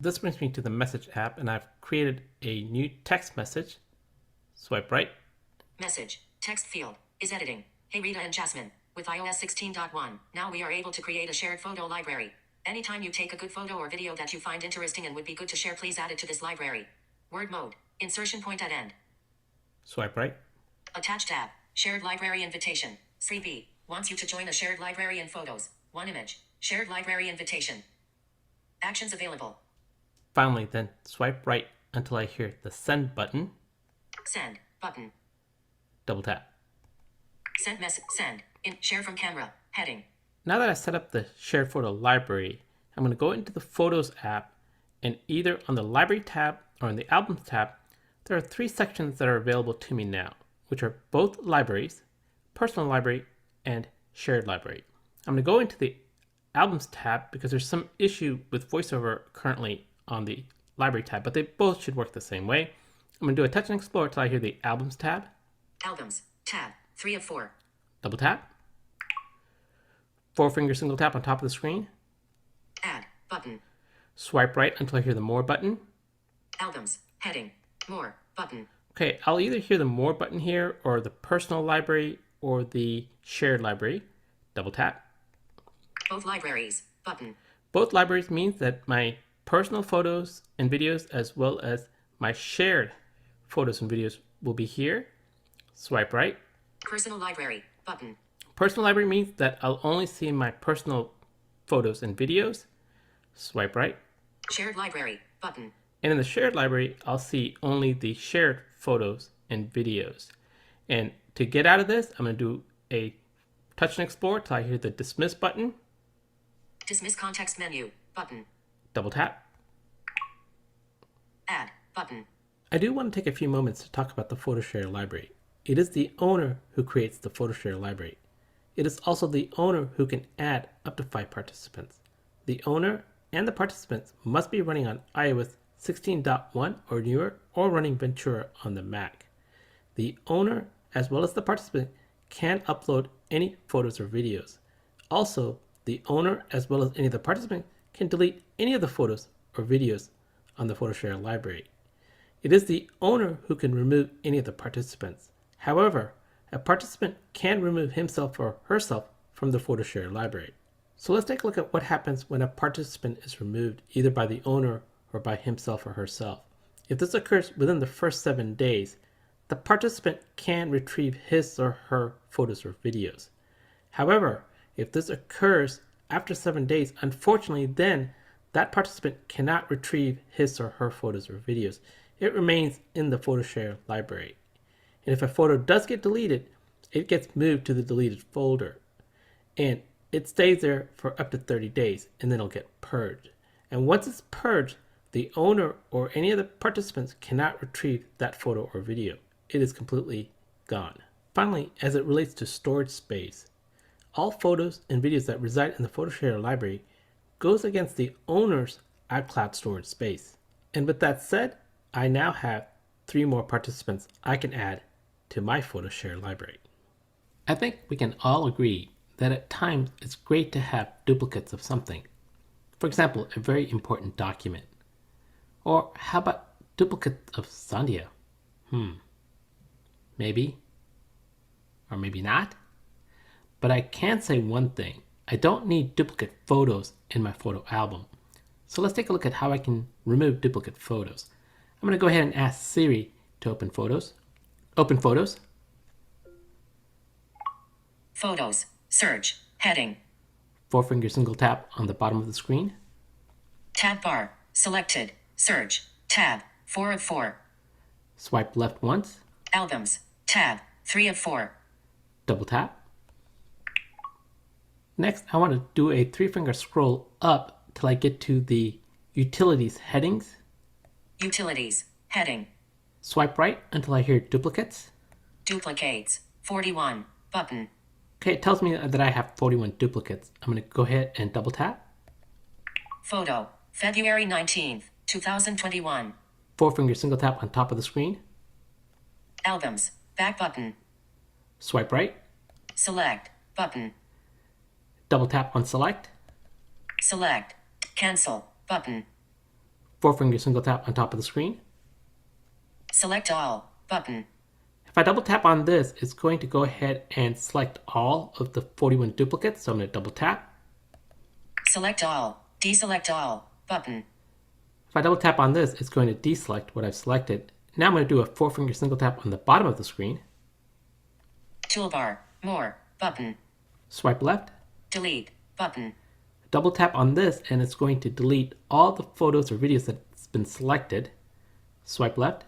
This brings me to the message app and I've created a new text message. Swipe right. Message text field is editing. Hey Rita and Jasmine, with iOS 16.1, now we are able to create a shared photo library. Anytime you take a good photo or video that you find interesting and would be good to share, please add it to this library. Word mode. Insertion point at end. Swipe right. Attached tab. Shared library invitation. Sree wants you to join a shared library in photos. 1 image. Shared library invitation. Actions available. Finally, then swipe right until I hear the send button. Send button. Double tap. Send message. Send. In share from camera. Heading. Now that I set up the shared photo library, I'm going to go into the Photos app and either on the Library tab or in the Albums tab, there are three sections that are available to me now, which are both libraries, personal library, and shared library. I'm going to go into the albums tab because there's some issue with VoiceOver currently on the library tab, but they both should work the same way. I'm going to do a touch and explore until I hear the albums tab. Albums, tab, 3 of 4. Double tap. 4-finger single tap on top of the screen. Add, button. Swipe right until I hear the more button. Albums, heading, more, button. Okay, I'll either hear the more button here or the personal library or the shared library. Double tap. Both libraries, button. Both libraries means that my personal photos and videos as well as my shared photos and videos will be here. Swipe right. Personal library, button. Personal library means that I'll only see my personal photos and videos. Swipe right. Shared library, button. And in the shared library, I'll see only the shared photos and videos. And to get out of this, I'm going to do a touch and explore till I hear the dismiss button. Dismiss context menu, button. Double tap. Add, button. I do want to take a few moments to talk about the PhotoShare library. It is the owner who creates the PhotoShare library. It is also the owner who can add up to 5 participants. The owner and the participants must be running on iOS 16.1 or newer or running Ventura on the Mac. The owner as well as the participant can upload any photos or videos. Also, the owner as well as any of the participants can delete any of the photos or videos on the PhotoShare library. It is the owner who can remove any of the participants. However, a participant can remove himself or herself from the PhotoShare library. So let's take a look at what happens when a participant is removed either by the owner or by himself or herself. If this occurs within the first 7 days, the participant can retrieve his or her photos or videos. However, if this occurs after 7 days, unfortunately then that participant cannot retrieve his or her photos or videos. It remains in the PhotoShare library. And if a photo does get deleted, it gets moved to the deleted folder. And it stays there for up to 30 days and then it'll get purged. And once it's purged, the owner or any of the participants cannot retrieve that photo or video. It is completely gone. Finally, as it relates to storage space, all photos and videos that reside in the PhotoShare library goes against the owner's iCloud storage space. And with that said, I now have 3 more participants I can add to my PhotoShare library. I think we can all agree that at times it's great to have duplicates of something. For example, a very important document. Or how about duplicate of Sandhya? Maybe. Or maybe not. But I can say one thing. I don't need duplicate photos in my photo album. So let's take a look at how I can remove duplicate photos. I'm going to go ahead and ask Siri to open photos. Open photos. Photos, search, heading. 4-finger single tap on the bottom of the screen. Tab bar, selected, search, tab, 4 of 4. Swipe left once. Albums, tab, 3 of 4. Double tap. Next, I want to do a 3-finger scroll up till I get to the Utilities headings. Utilities, heading. Swipe right until I hear duplicates. Duplicates, 41, button. Okay, it tells me that I have 41 duplicates. I'm going to go ahead and double tap. Photo, February 19th, 2021. 4-finger single tap on top of the screen. Albums, back button. Swipe right. Select, button. Double tap on select. Select, cancel, button. 4-finger single tap on top of the screen. Select all, button. If I double tap on this, it's going to go ahead and select all of the 41 duplicates. So I'm going to double tap. Select all, deselect all, button. If I double tap on this, it's going to deselect what I've selected. Now I'm going to do a 4-finger single tap on the bottom of the screen. Toolbar, more, button. Swipe left. Delete, button. Double tap on this and it's going to delete all the photos or videos that's been selected. Swipe left.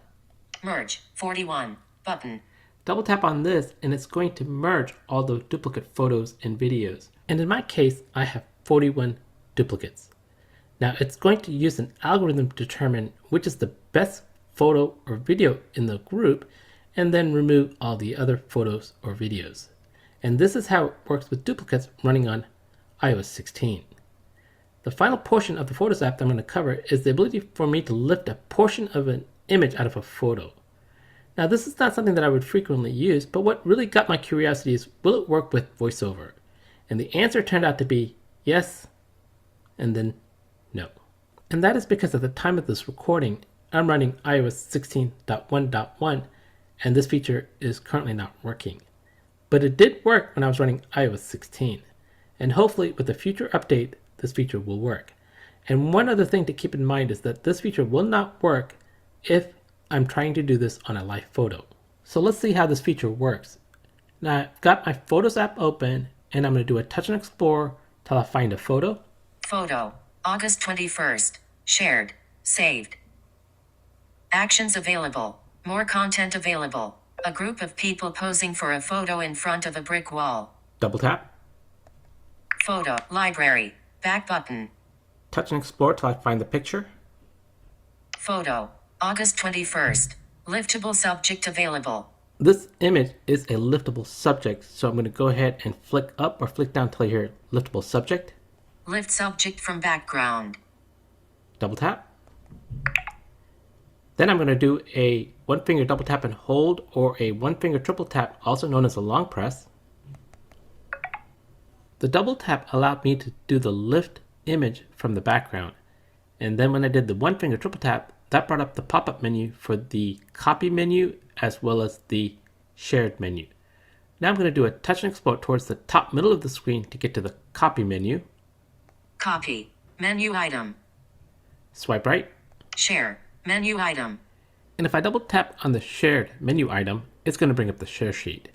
Merge, 41, button. Double tap on this and it's going to merge all the duplicate photos and videos. And in my case, I have 41 duplicates. Now it's going to use an algorithm to determine which is the best photo or video in the group and then remove all the other photos or videos. And this is how it works with duplicates running on iOS 16. The final portion of the Photos app that I'm going to cover is the ability for me to lift a portion of an image out of a photo. Now, this is not something that I would frequently use, but what really got my curiosity is, will it work with VoiceOver? And the answer turned out to be yes, and then no. And that is because at the time of this recording, I'm running iOS 16.1.1, and this feature is currently not working. But it did work when I was running iOS 16. And hopefully with a future update, this feature will work. And one other thing to keep in mind is that this feature will not work if I'm trying to do this on a live photo. So let's see how this feature works. Now I've got my Photos app open, and I'm going to do a touch and explore till I find a photo. Photo, August 21st, shared, saved. Actions available, more content available. A group of people posing for a photo in front of a brick wall. Double tap. Photo, library, back button. Touch and explore till I find the picture. Photo, August 21st, liftable subject available. This image is a liftable subject, so I'm going to go ahead and flick up or flick down till I hear liftable subject. Lift subject from background. Double tap. Then I'm going to do a one finger double tap and hold, or a one finger triple tap, also known as a long press. The double tap allowed me to do the lift image from the background. And then when I did the one finger triple tap, that brought up the pop-up menu for the copy menu as well as the shared menu. Now I'm going to do a touch and explore towards the top middle of the screen to get to the copy menu. Copy, menu item. Swipe right. Share, menu item. And if I double tap on the shared menu item, it's going to bring up the share sheet.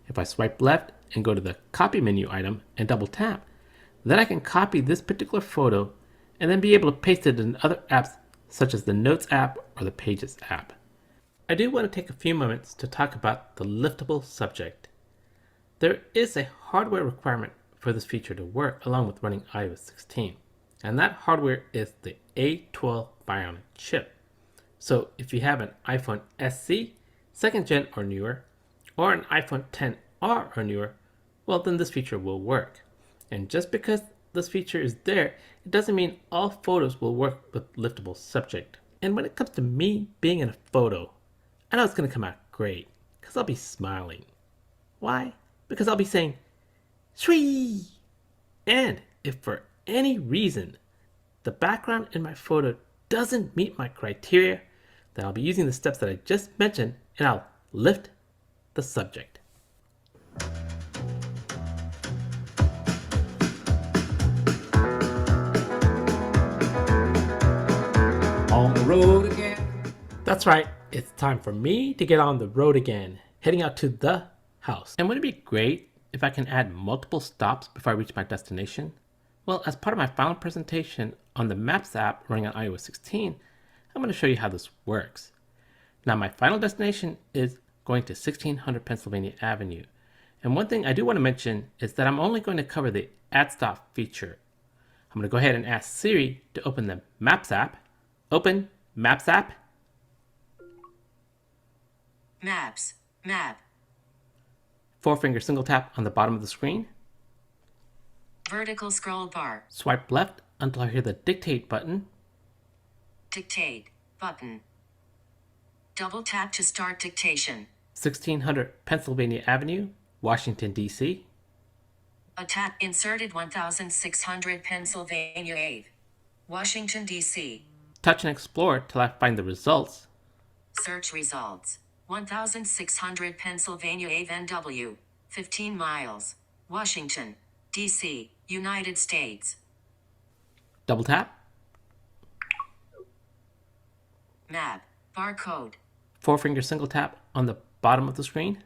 If I swipe left and go to the copy menu item and double tap, then I can copy this particular photo and then be able to paste it in other apps such as the Notes app or the Pages app. I do want to take a few moments to talk about the liftable subject. There is a hardware requirement for this feature to work along with running iOS 16, and that hardware is the A12 Bionic chip. So if you have an iPhone SE, 2nd gen or newer, or an iPhone XR or newer, well then this feature will work. And just because this feature is there, it doesn't mean all photos will work with liftable subject. And when it comes to me being in a photo, I know it's going to come out great, because I'll be smiling. Why? Because I'll be saying, Sree! And if for any reason the background in my photo doesn't meet my criteria, then I'll be using the steps that I just mentioned, and I'll lift the subject. On the road again. That's right, it's time for me to get on the road again, heading out to the house. And wouldn't it be great if I can add multiple stops before I reach my destination? Well, as part of my final presentation on the Maps app running on iOS 16, I'm going to show you how this works. Now, my final destination is going to 1600 Pennsylvania Avenue. And one thing I do want to mention is that I'm only going to cover the Add Stop feature. I'm going to go ahead and ask Siri to open the Maps app. Open Maps app. Maps, map. 4-finger single tap on the bottom of the screen. Vertical scroll bar. Swipe left until I hear the Dictate button. Dictate button. Double tap to start dictation. 1600 Pennsylvania Avenue, Washington, D.C. Attack inserted 1600 Pennsylvania Ave, Washington, D.C. Touch and explore till I find the results. Search results. 1600 Pennsylvania Ave NW, 15 miles, Washington, D.C., United States. Double tap. Map, barcode. 4-finger single tap on the bottom of the screen.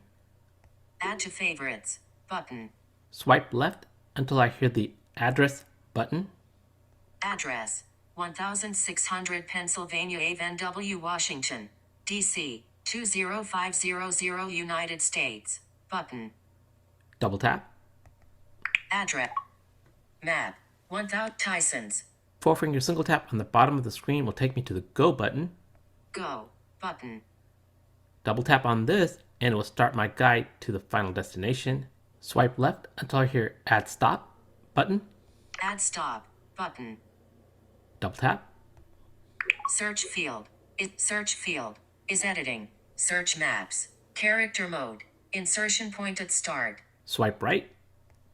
Add to favorites, button. Swipe left until I hear the Address button. Address, 1600 Pennsylvania Ave NW, Washington, D.C., 20500 United States, button. Double tap. Address. Map, 1000 Tysons. 4-finger single tap on the bottom of the screen will take me to the Go button. Go, button. Double tap on this and it will start my guide to the final destination. Swipe left until I hear Add Stop button. Add stop button. Double tap. Search field. Search field is editing. Search maps. Character mode. Insertion point at start. Swipe right.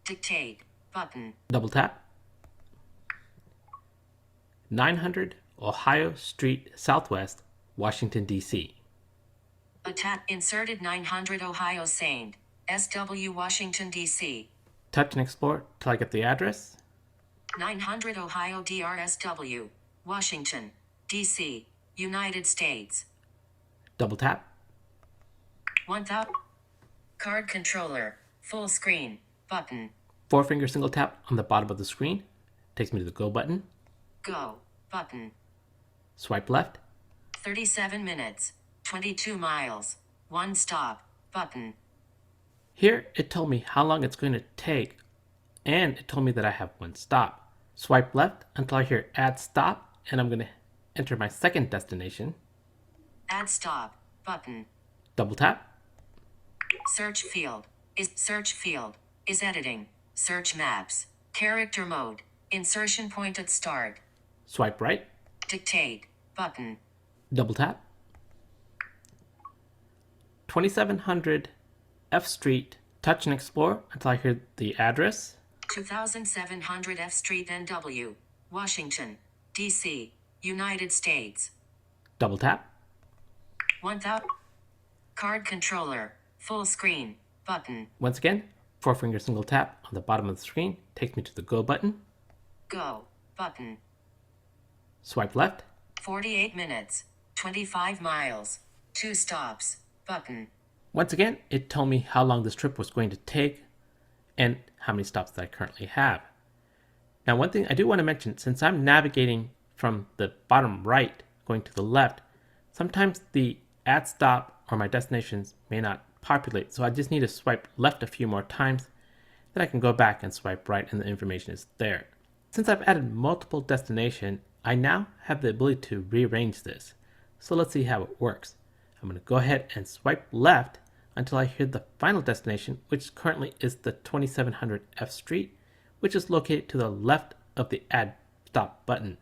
Dictate button. Double tap. 900 Ohio Street Southwest, Washington, D.C. Inserted 900 Ohio Saint. SW Washington, D.C. Touch and explore till I get the address. 900 Ohio DRSW, Washington, D.C., United States. Double tap. 1000. Card controller, full screen, button. 4-finger single tap on the bottom of the screen takes me to the Go button. Go, button. Swipe left. 37 minutes, 22 miles, 1 stop, button. Here it told me how long it's going to take, and it told me that I have 1 stop. Swipe left until I hear Add Stop, and I'm going to enter my second destination. Add stop, button. Double tap. Search field is editing. Search maps. Character mode. Insertion point at start. Swipe right. Dictate button. Double tap. 2700 F Street. Touch and explore until I hear the address. 2700 F Street NW, Washington, D.C., United States. Double tap. 1000. Card controller, full screen, button. Once again, 4-finger single tap on the bottom of the screen takes me to the Go button. Go, button. Swipe left. 48 minutes, 25 miles, 2 stops, button. Once again, it told me how long this trip was going to take and how many stops that I currently have. Now, one thing I do want to mention, since I'm navigating from the bottom right going to the left, sometimes the add stop or my destinations may not populate. So I just need to swipe left a few more times. Then I can go back and swipe right and the information is there. Since I've added multiple destinations, I now have the ability to rearrange this. So let's see how it works. I'm going to go ahead and swipe left until I hear the final destination, which currently is the 2700 F Street, which is located to the left of the Add Stop button.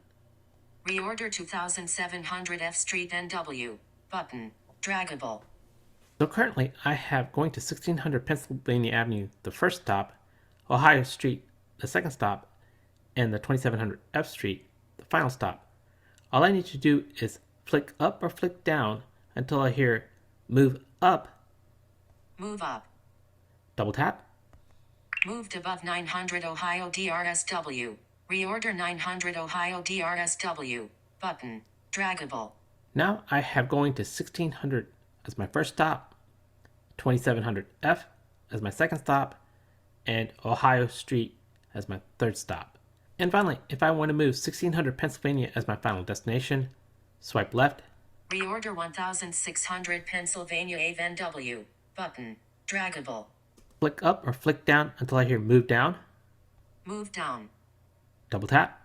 Reorder 2700 F Street NW, button, draggable. So currently I have going to 1600 Pennsylvania Avenue, the first stop, Ohio Street, the second stop, and the 2700 F Street, the final stop. All I need to do is flick up or flick down until I hear move up. Move up. Double tap. Moved above 900 Ohio DRSW. Reorder 900 Ohio DRSW. Button. Draggable. Now I have going to 1600 as my first stop, 2700 F as my second stop, and Ohio Street as my third stop. And finally, if I want to move 1600 Pennsylvania as my final destination, swipe left. Reorder 1600 Pennsylvania Ave NW. Button. Draggable. Flick up or flick down until I hear move down. Move down. Double tap.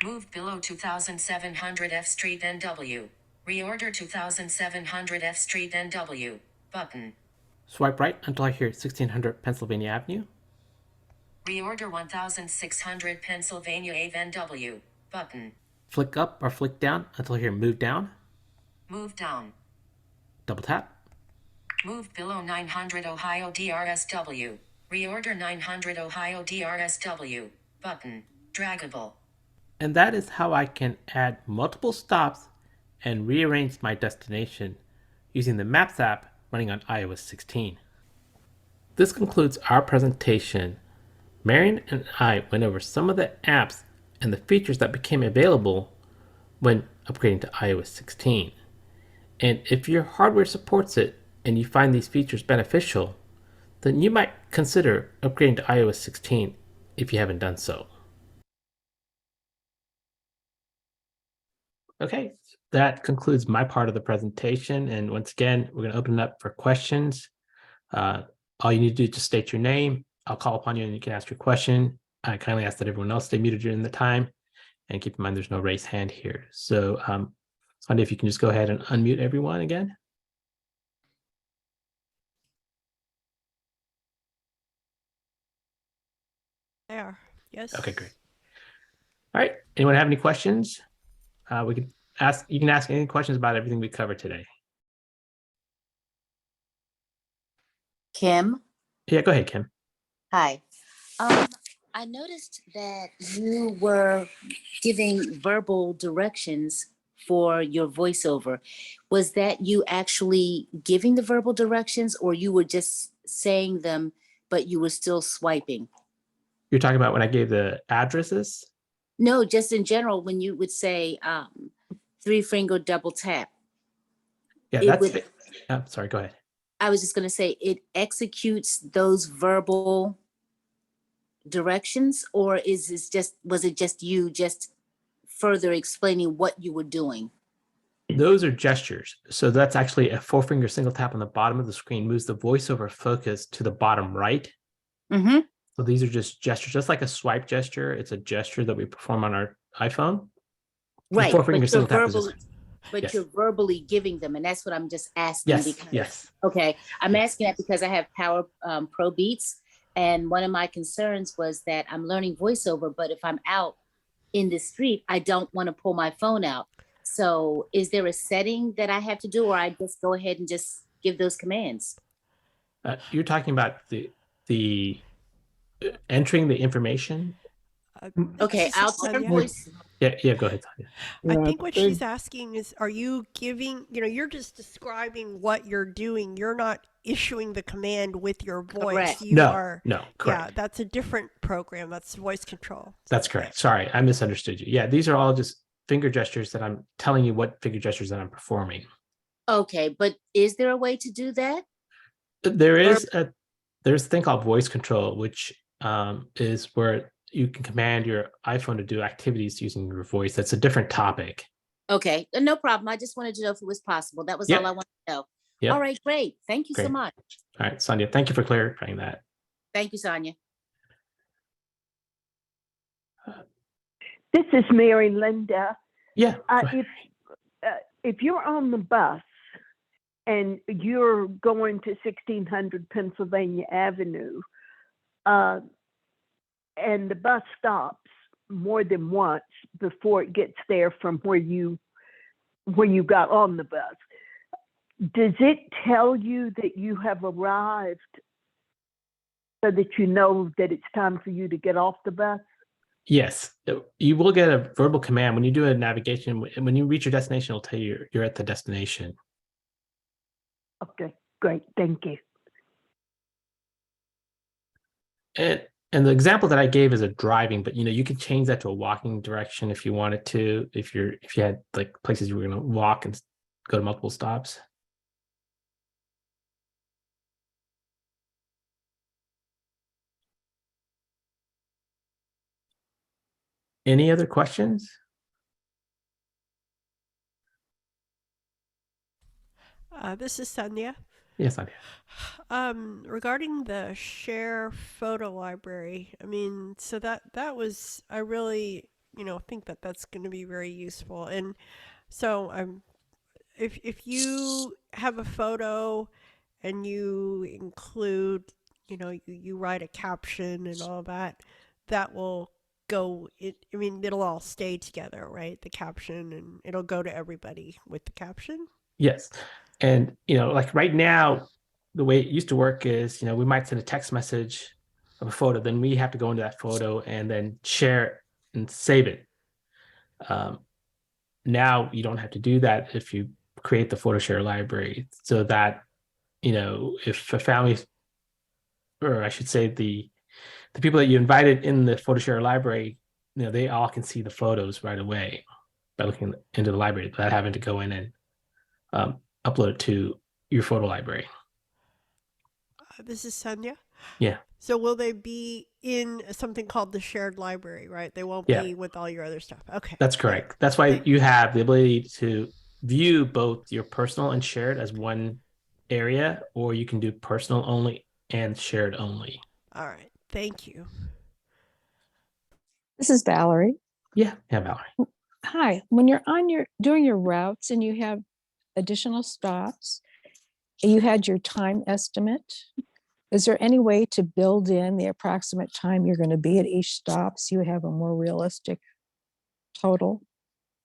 Moved below 2700 F Street NW. Reorder 2700 F Street NW. Button. Swipe right until I hear 1600 Pennsylvania Avenue. Reorder 1600 Pennsylvania Ave NW. Button. Flick up or flick down until I hear move down. Move down. Double tap. Moved below 900 Ohio DRSW. Reorder 900 Ohio DRSW. Button. Draggable. And that is how I can add multiple stops and rearrange my destination using the Maps app running on iOS 16. This concludes our presentation. Marian and I went over some of the apps and the features that became available when upgrading to iOS 16. And if your hardware supports it and you find these features beneficial, then you might consider upgrading to iOS 16 if you haven't done so. Okay, that concludes my part of the presentation. And once again, we're going to open it up for questions. All you need to do is just state your name. I'll call upon you and you can ask your question. I kindly ask that everyone else stay muted during the time. And keep in mind, there's no raised hand here. So Sandy, if you can just go ahead and unmute everyone again. There. Yes. Okay, great. All right. Anyone have any questions? We can ask. You can ask any questions about everything we covered today. Kim, Yeah, go ahead, Kim. hi. I noticed that you were giving verbal directions for your voiceover. Was that you actually giving the verbal directions, or you were just saying them, but you were still swiping? You're talking about when I gave the addresses? No, just in general, when you would say 3-finger double tap. Yeah, It that's would- it. Sorry, go ahead. I was just going to say it executes those verbal directions, or was it just you just further explaining what you were doing? Those are gestures. So that's actually a 4-finger single tap on the bottom of the screen moves the voiceover focus to the bottom right. Mm-hmm. So these are just gestures, just like a swipe gesture. It's a gesture that we perform on our iPhone. Right. The 4-finger single tap is just, but yes. you're verbally giving them, and that's what I'm just asking. Yes, because, yes. Okay, I'm asking that because I have Power Pro Beats, and one of my concerns was that I'm learning voiceover, but if I'm out in the street, I don't want to pull my phone out. So is there a setting that I have to do, or I just go ahead and just give those commands? You're talking about the entering the information. Okay, I'll turn voice. Yeah, go ahead, Tanya. I think what she's asking is, are you giving, you're just describing what you're doing. You're not issuing the command with your voice. Correct. You are. No, correct. Yeah, that's a different program. That's voice control. That's correct. Sorry, I misunderstood you. Yeah, these are all just finger gestures that I'm telling you what finger gestures that I'm performing. Okay, but is there a way to do that? There's a thing called voice control, which is where you can command your iPhone to do activities using your voice. That's a different topic. Okay, no problem. I just wanted to know if it was possible. That was all I wanted to know. Yep. All right, great. Thank you so Great. much. All right, Sonia, thank you for clarifying that. Thank you, Sonia. This is Mary Linda. Yeah. If you're on the bus and you're going to 1600 Pennsylvania Avenue, and the bus stops more than once before it gets there from where you got on the bus, does it tell you that you have arrived so that you know that it's time for you to get off the bus? Yes, you will get a verbal command when you do a navigation. When you reach your destination, it'll tell you you're at the destination. Okay, great. Thank you. And the example that I gave is a driving, but you can change that to a walking direction if you wanted to. If you had like places you were going to walk and go to multiple stops. Any other questions? This is Sonia. Yes, Sonia. Regarding the share photo library, so that was, I really, think that that's going to be very useful. And so if you have a photo and you include, you write a caption and all that, that will go, it'll all stay together, right? The caption, and it'll go to everybody with the caption. Yes. And, like right now, the way it used to work is, we might send a text message of a photo, then we have to go into that photo and then share it and save it. Now you don't have to do that if you create the photo share library, so that, if a family, or I should say the people that you invited in the photo share library, they all can see the photos right away by looking into the library without having to go in and upload it to your photo library. This is Sonia. Yeah. So will they be in something called the shared library, right? They won't be with all your other stuff. Okay. That's correct. That's why you have the ability to view both your personal and shared as one area, or you can do personal only and shared only. All right. Thank you. This is Valerie. Yeah, Valerie. Hi, when you're doing your routes and you have additional stops, you had your time estimate. Is there any way to build in the approximate time you're going to be at each stop so you have a more realistic total?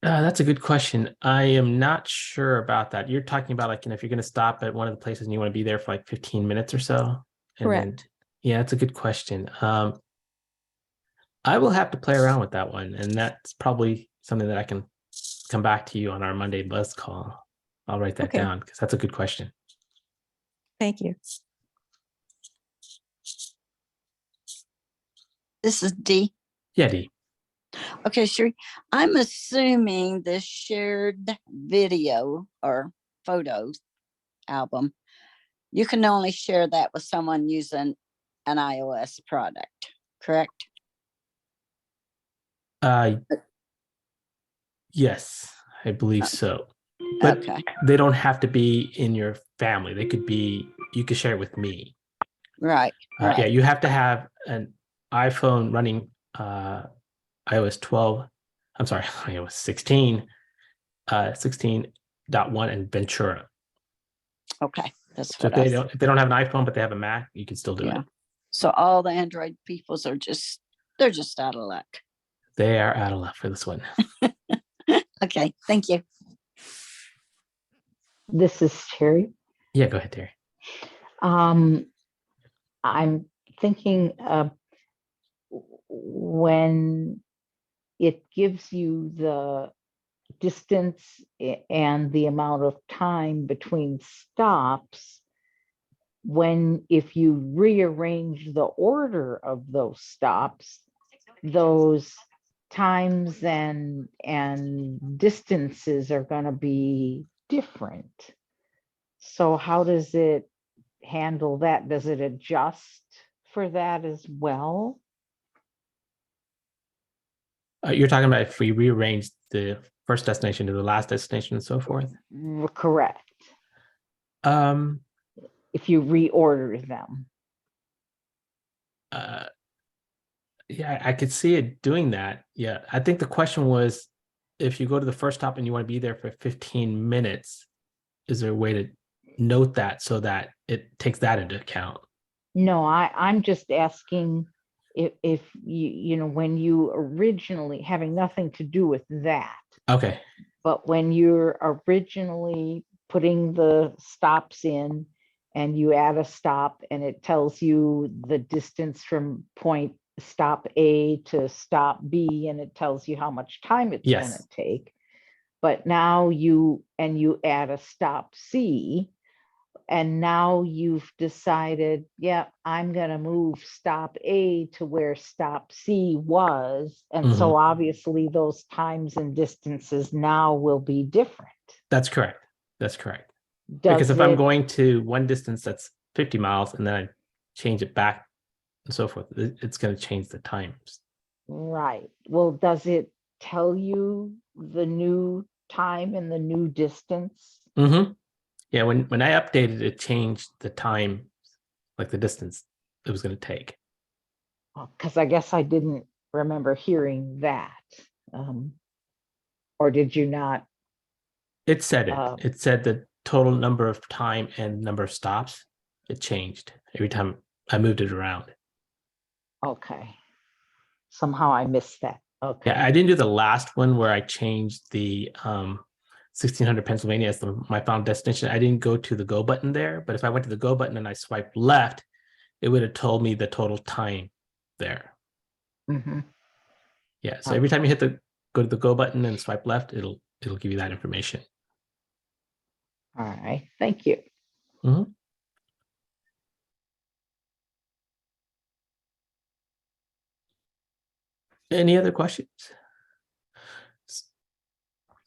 That's a good question. I am not sure about that. You're talking about like, if you're going to stop at one of the places and you want to be there for like 15 minutes or so. And then, Correct. yeah, that's a good question. I will have to play around with that one. And that's probably something that I can come back to you on our Monday buzz call. I'll write that Okay. down because that's a good question. Thank you. This is Dee. Yeah, Dee. Okay, Sree. I'm assuming the shared video or photos album, you can only share that with someone using an iOS product, correct? Yes, I believe so. But Okay. they don't have to be in your family. They could be, you could share it with me. Right. Yeah, Right. you have to have an iPhone running iOS 12. I'm sorry, iOS 16, 16.1 and Ventura. Okay. That's So what I if they don't have an iPhone but they have a Mac, you can still do yeah. it. So all the Android peoples are they're just out of luck. They are out of luck for this one. Okay, thank you. This is Terry. Yeah, go ahead, Terry. I'm thinking when it gives you the distance and the amount of time between stops, if you rearrange the order of those stops, those times and distances are going to be different. So how does it handle that? Does it adjust for that as well? You're talking about if we rearrange the first destination to the last destination and so forth? Correct. If you reorder them. Yeah, I could see it doing that. Yeah, I think the question was, if you go to the first stop and you want to be there for 15 minutes, is there a way to note that so that it takes that into account? No, I'm just asking if you know, when you originally, having nothing to do with that. Okay. But when you're originally putting the stops in and you add a stop and it tells you the distance from stop A to stop B, and it tells you how much time it's going to take. But now you add a stop C, and now you've decided, yeah, I'm going to move stop A to where stop C was. And so obviously those times and distances now will be different. That's correct. That's correct. Because if I'm going to one distance that's 50 miles and then I change it back and so forth, it's going to change the times. Right. Well, does it tell you the new time and the new distance? Yeah, when I updated it, changed the time, like the distance it was going to take. Because I guess I didn't remember hearing that. Or did you not? It said it. It said the total number of time and number of stops. It changed every time I moved it around. Okay. Somehow I missed that. Okay. Yeah, I didn't do the last one where I changed the 1600 Pennsylvania as my final destination. I didn't go to the go button there, but if I went to the go button and I swiped left, it would have told me the total time there. Yeah, so every time you go to the go button and swipe left, it'll give you that information. All right, thank you. Any other questions?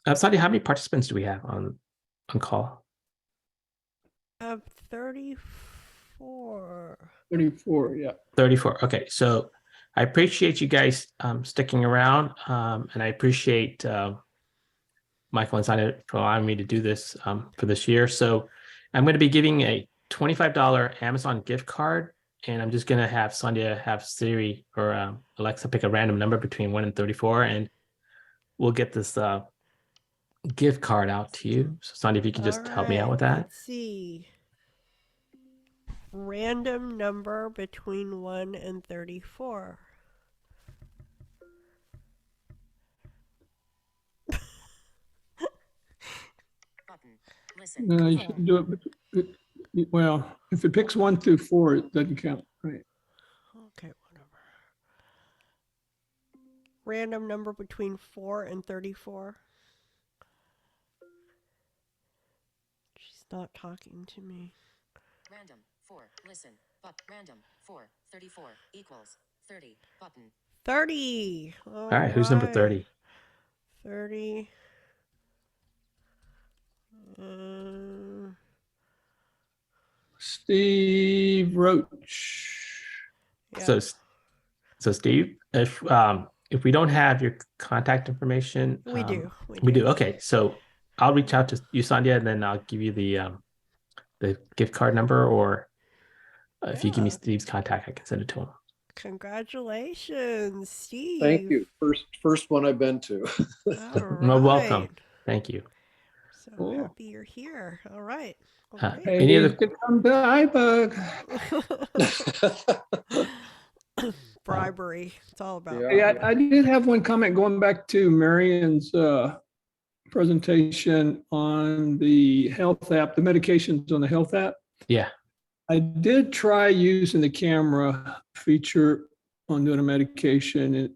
Sadia, how many participants do we have on call? 34. 34, yeah. 34. Okay, so I appreciate you guys sticking around, and I appreciate Michael and Sonia for allowing me to do this for this year. So I'm going to be giving a $25 Amazon gift card, and I'm just going to have Sonia have Siri or Alexa pick a random number between 1 and 34, and we'll get this gift card out to you. So, Sandy, if you could just help me out with that. Let's see. Random number between 1 and 34. No, you should do it. Well, if it picks 1 through 4, it doesn't count, right? Okay, whatever. Random number between 4 and 34. She's not talking to me. Random 4. Listen. But random 4. 34 equals 30. Button. 30. All right. Who's number 30? 30. Steve Roach. Yeah. So Steve, if we don't have your contact information, We do. We do. Okay, so I'll reach out to you, Sandhya, and then I'll give you the gift card number, or if you give me Steve's contact, I can send it to him. Congratulations, Steve. Thank you. First one I've been to. All right. Well, welcome. Thank you. So happy you're here. All right. Well, any other? Come to iBUG. Bribery. It's all about. Yeah, I did have one comment going back to Marian's presentation on the health app, the medications on the health app. Yeah. I did try using the camera feature on doing a medication, and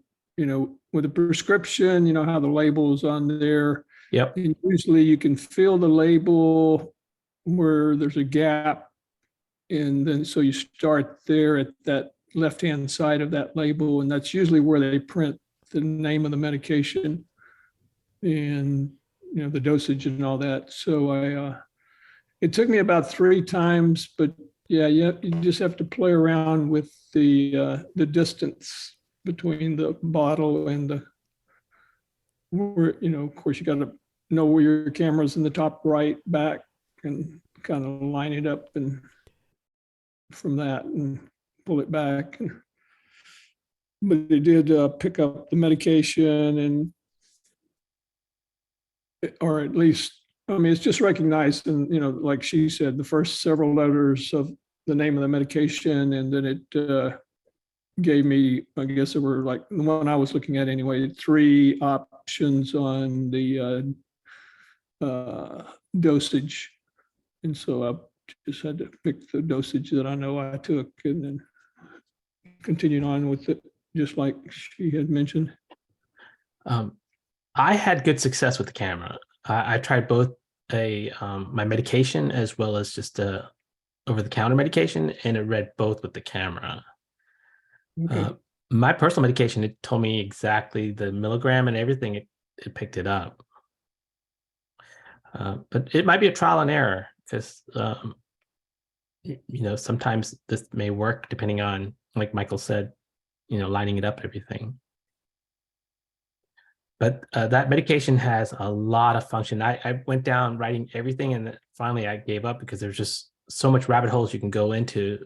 with a prescription, how the label is on there. Yep. And usually you can fill the label where there's a gap, and then so you start there at that left-hand side of that label, and that's usually where they print the name of the medication and the dosage and all that. So it took me about 3 times, but yeah, you just have to play around with the distance between the bottle and where, of course, you got to know where your camera's in the top right, back, and kind of line it up, and from that and pull it back. But it did pick up the medication, and or at least, it's just recognized, and like she said, the first several letters of the name of the medication, and then it gave me, I guess it were like the one I was looking at anyway, 3 options on the dosage, and so I just had to pick the dosage that I know I took, and then continued on with it, just like she had mentioned. I had good success with the camera. I tried both my medication as well as just a over-the-counter medication, and it read both with the camera. Okay. My personal medication, it told me exactly the milligram and everything. It picked it up. But it might be a trial and error, because sometimes this may work depending on, like Michael said, lining it up, everything. But that medication has a lot of function. I went down writing everything, and finally I gave up because there's just so much rabbit holes you can go into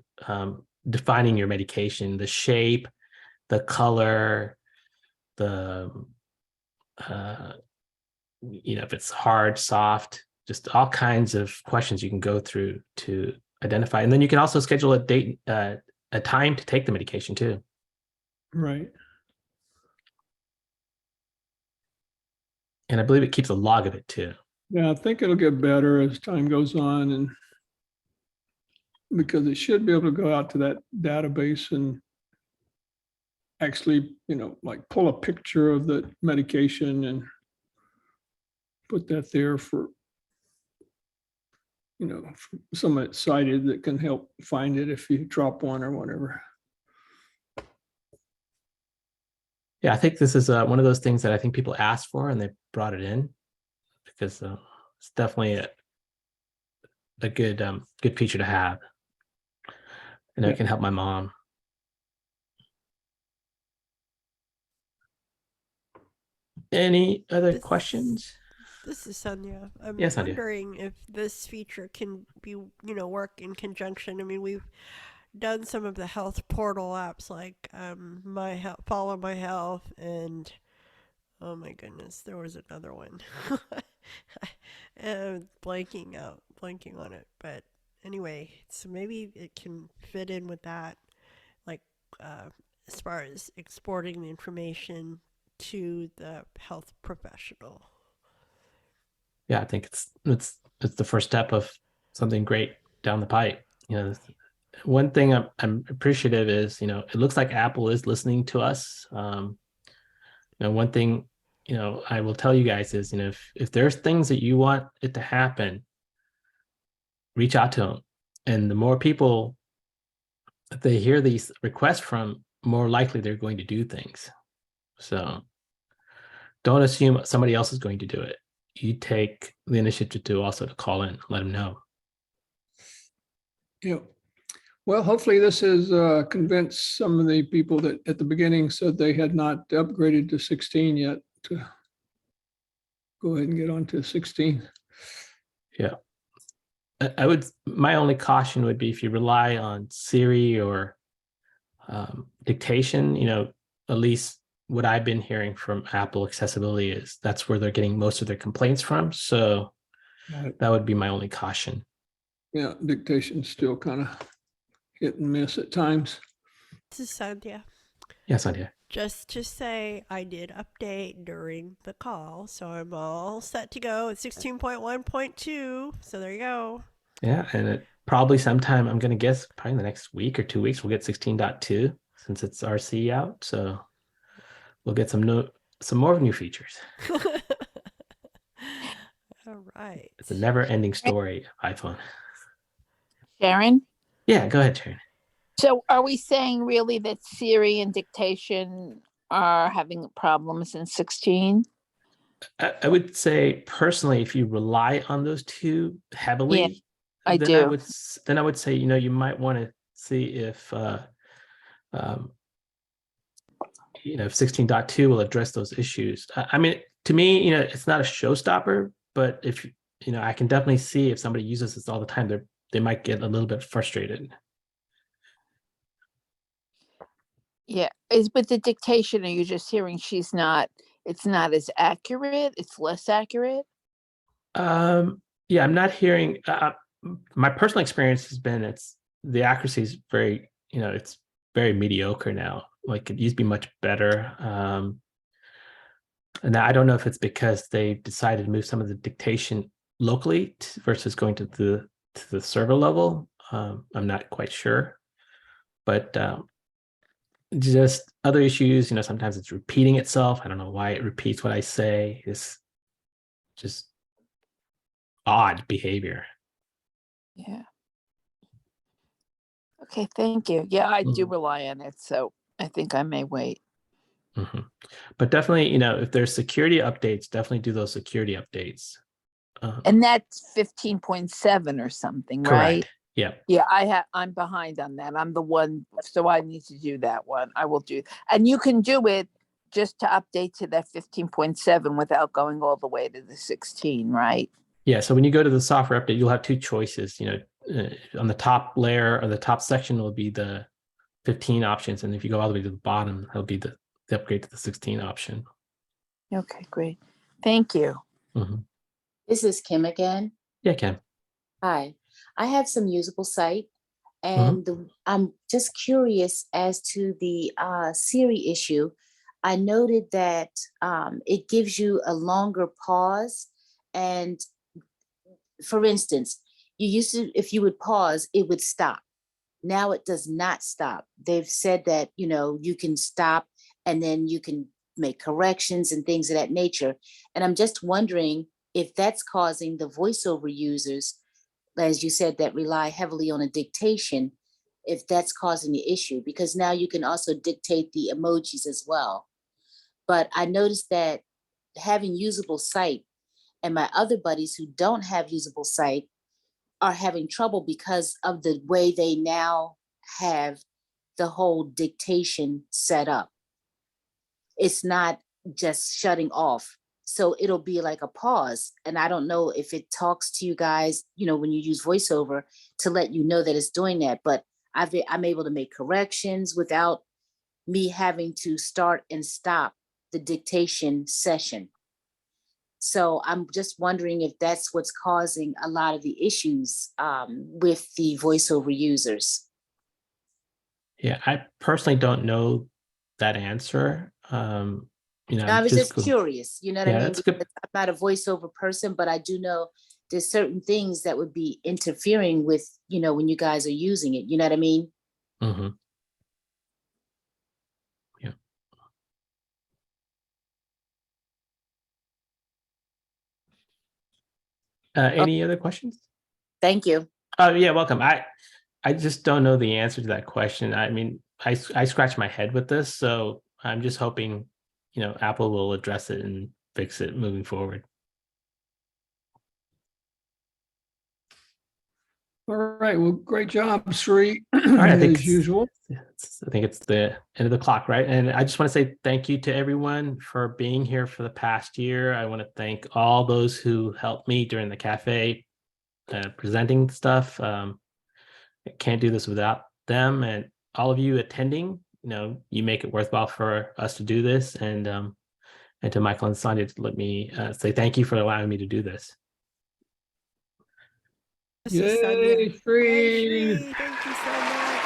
defining your medication, the shape, the color, the if it's hard, soft, just all kinds of questions you can go through to identify. And then you can also schedule a time to take the medication too. Right. And I believe it keeps a log of it too. Yeah, I think it'll get better as time goes on, and because it should be able to go out to that database and actually, like pull a picture of the medication and put that there for someone that's sighted that can help find it if you drop one or whatever. Yeah, I think this is one of those things that I think people asked for, and they brought it in because it's definitely a good feature to have. And it can help my mom. Any other questions? This is Sonia. I'm Yes, Sonia. wondering if this feature can be, work in conjunction. I mean, we've done some of the health portal apps like Follow My Health and Oh my goodness, there was another one. Blanking on it. But anyway, so maybe it can fit in with that, like uh, as far as exporting the information to the health professional. Yeah, I think it's the first step of something great down the pipe. One thing I'm appreciative is, it looks like Apple is listening to us. One thing, I will tell you guys is, if there's things that you want it to happen, reach out to them. And the more people that they hear these requests from, more likely they're going to do things. So don't assume somebody else is going to do it. You take the initiative to also to call in, let them know. Yeah. Well, hopefully this has convinced some of the people that at the beginning said they had not upgraded to 16 yet to go ahead and get on to 16. Yeah. My only caution would be if you rely on Siri or dictation, at least what I've been hearing from Apple accessibility is that's where they're getting most of their complaints from. So that would be my only caution. Yeah, dictation's still kind of hit and miss at times. This is Sandhya. Yes, Sandhya. Just to say, I did update during the call, so I'm all set to go at 16.1.2. So there you go. Yeah, and it probably sometime, I'm going to guess, probably in the next week or 2 weeks, we'll get 16.2 since it's RC out. So we'll get some more new features. All right. It's a never-ending story of iPhone. Sharon? Yeah, go ahead, Sharon. So are we saying really that Siri and dictation are having problems in 16? I would say personally, if you rely on those two heavily, Yeah, I then do. I would say, you might want to see if if 16.2 will address those issues. I mean, to me, it's not a showstopper, but if I can definitely see if somebody uses this all the time, they might get a little bit frustrated. Yeah. Is with the dictation, are you just hearing it's not as accurate? It's less accurate? Yeah, I'm not hearing. My personal experience has been the accuracy is very, it's very mediocre now. Like it used to be much better. And I don't know if it's because they decided to move some of the dictation locally versus going to the server level. I'm not quite sure, but just other issues. Sometimes it's repeating itself. I don't know why it repeats what I say. It's just odd behavior. Yeah. Okay, thank you. Yeah, I do rely on it, so I think I may wait. Mm-hmm. But definitely, if there's security updates, definitely do those security updates. And that's 15.7 or something, Correct. right? Yeah. Yeah, I'm behind on that. I'm the one, so I need to do that one. I will do. And you can do it just to update to that 15.7 without going all the way to the 16, right? Yeah. So when you go to the software update, you'll have two choices. On the top layer or the top section will be the 15 options, and if you go all the way to the bottom, it'll be the upgrade to the 16 option. Okay, great. Thank you. Mm-hmm. This is Kim again. Yeah, Kim. Hi. I have some usable site, and I'm just curious as to the Siri issue. I noted that it gives you a longer pause, and for instance, you used to, if you would pause, it would stop. Now it does not stop. They've said that, you can stop and then you can make corrections and things of that nature. And I'm just wondering if that's causing the voiceover users, as you said, that rely heavily on a dictation, if that's causing the issue, because now you can also dictate the emojis as well. But I noticed that having usable sight and my other buddies who don't have usable sight are having trouble because of the way they now have the whole dictation set up. It's not just shutting off. So it'll be like a pause. And I don't know if it talks to you guys, when you use voiceover to let you know that it's doing that. But I'm able to make corrections without me having to start and stop the dictation session. So I'm just wondering if that's what's causing a lot of the issues with the voiceover users. Yeah, I personally don't know that answer. I was just curious, you know what I mean? That's good. I'm not a voiceover person, but I do know there's certain things that would be interfering with, when you guys are using it, you know what I mean? Mm-hmm. Yeah. Any other questions? Thank you. Oh, yeah, welcome. I just don't know the answer to that question. I mean, I scratch my head with this, so I'm just hoping, Apple will address it and fix it moving forward. All right. Well, great job, Sree. All right, I think as usual. I think it's the end of the clock, right? And I just want to say thank you to everyone for being here for the past year. I want to thank all those who helped me during the cafe presenting stuff. I can't do this without them, and all of you attending. You make it worthwhile for us to do this, and to Michael and Sonia, let me say thank you for allowing me to do this. Yay, Sree! Thank you so much.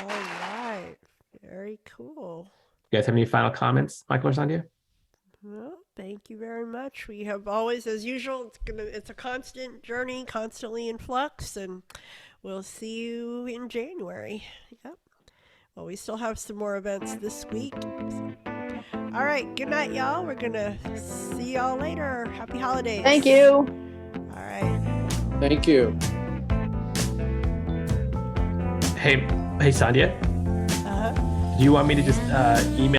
All right, very cool. You guys have any final comments, Michael or Sonia? Well, thank you very much. We have always, as usual, it's a constant journey, constantly in flux, and we'll see you in January. Yep. Well, we still have some more events this week. So. All right. Good night, y'all. We're going to see y'all later. Happy holidays. Thank you. All right. Thank you. Hey, Sonia. Do you want me to just email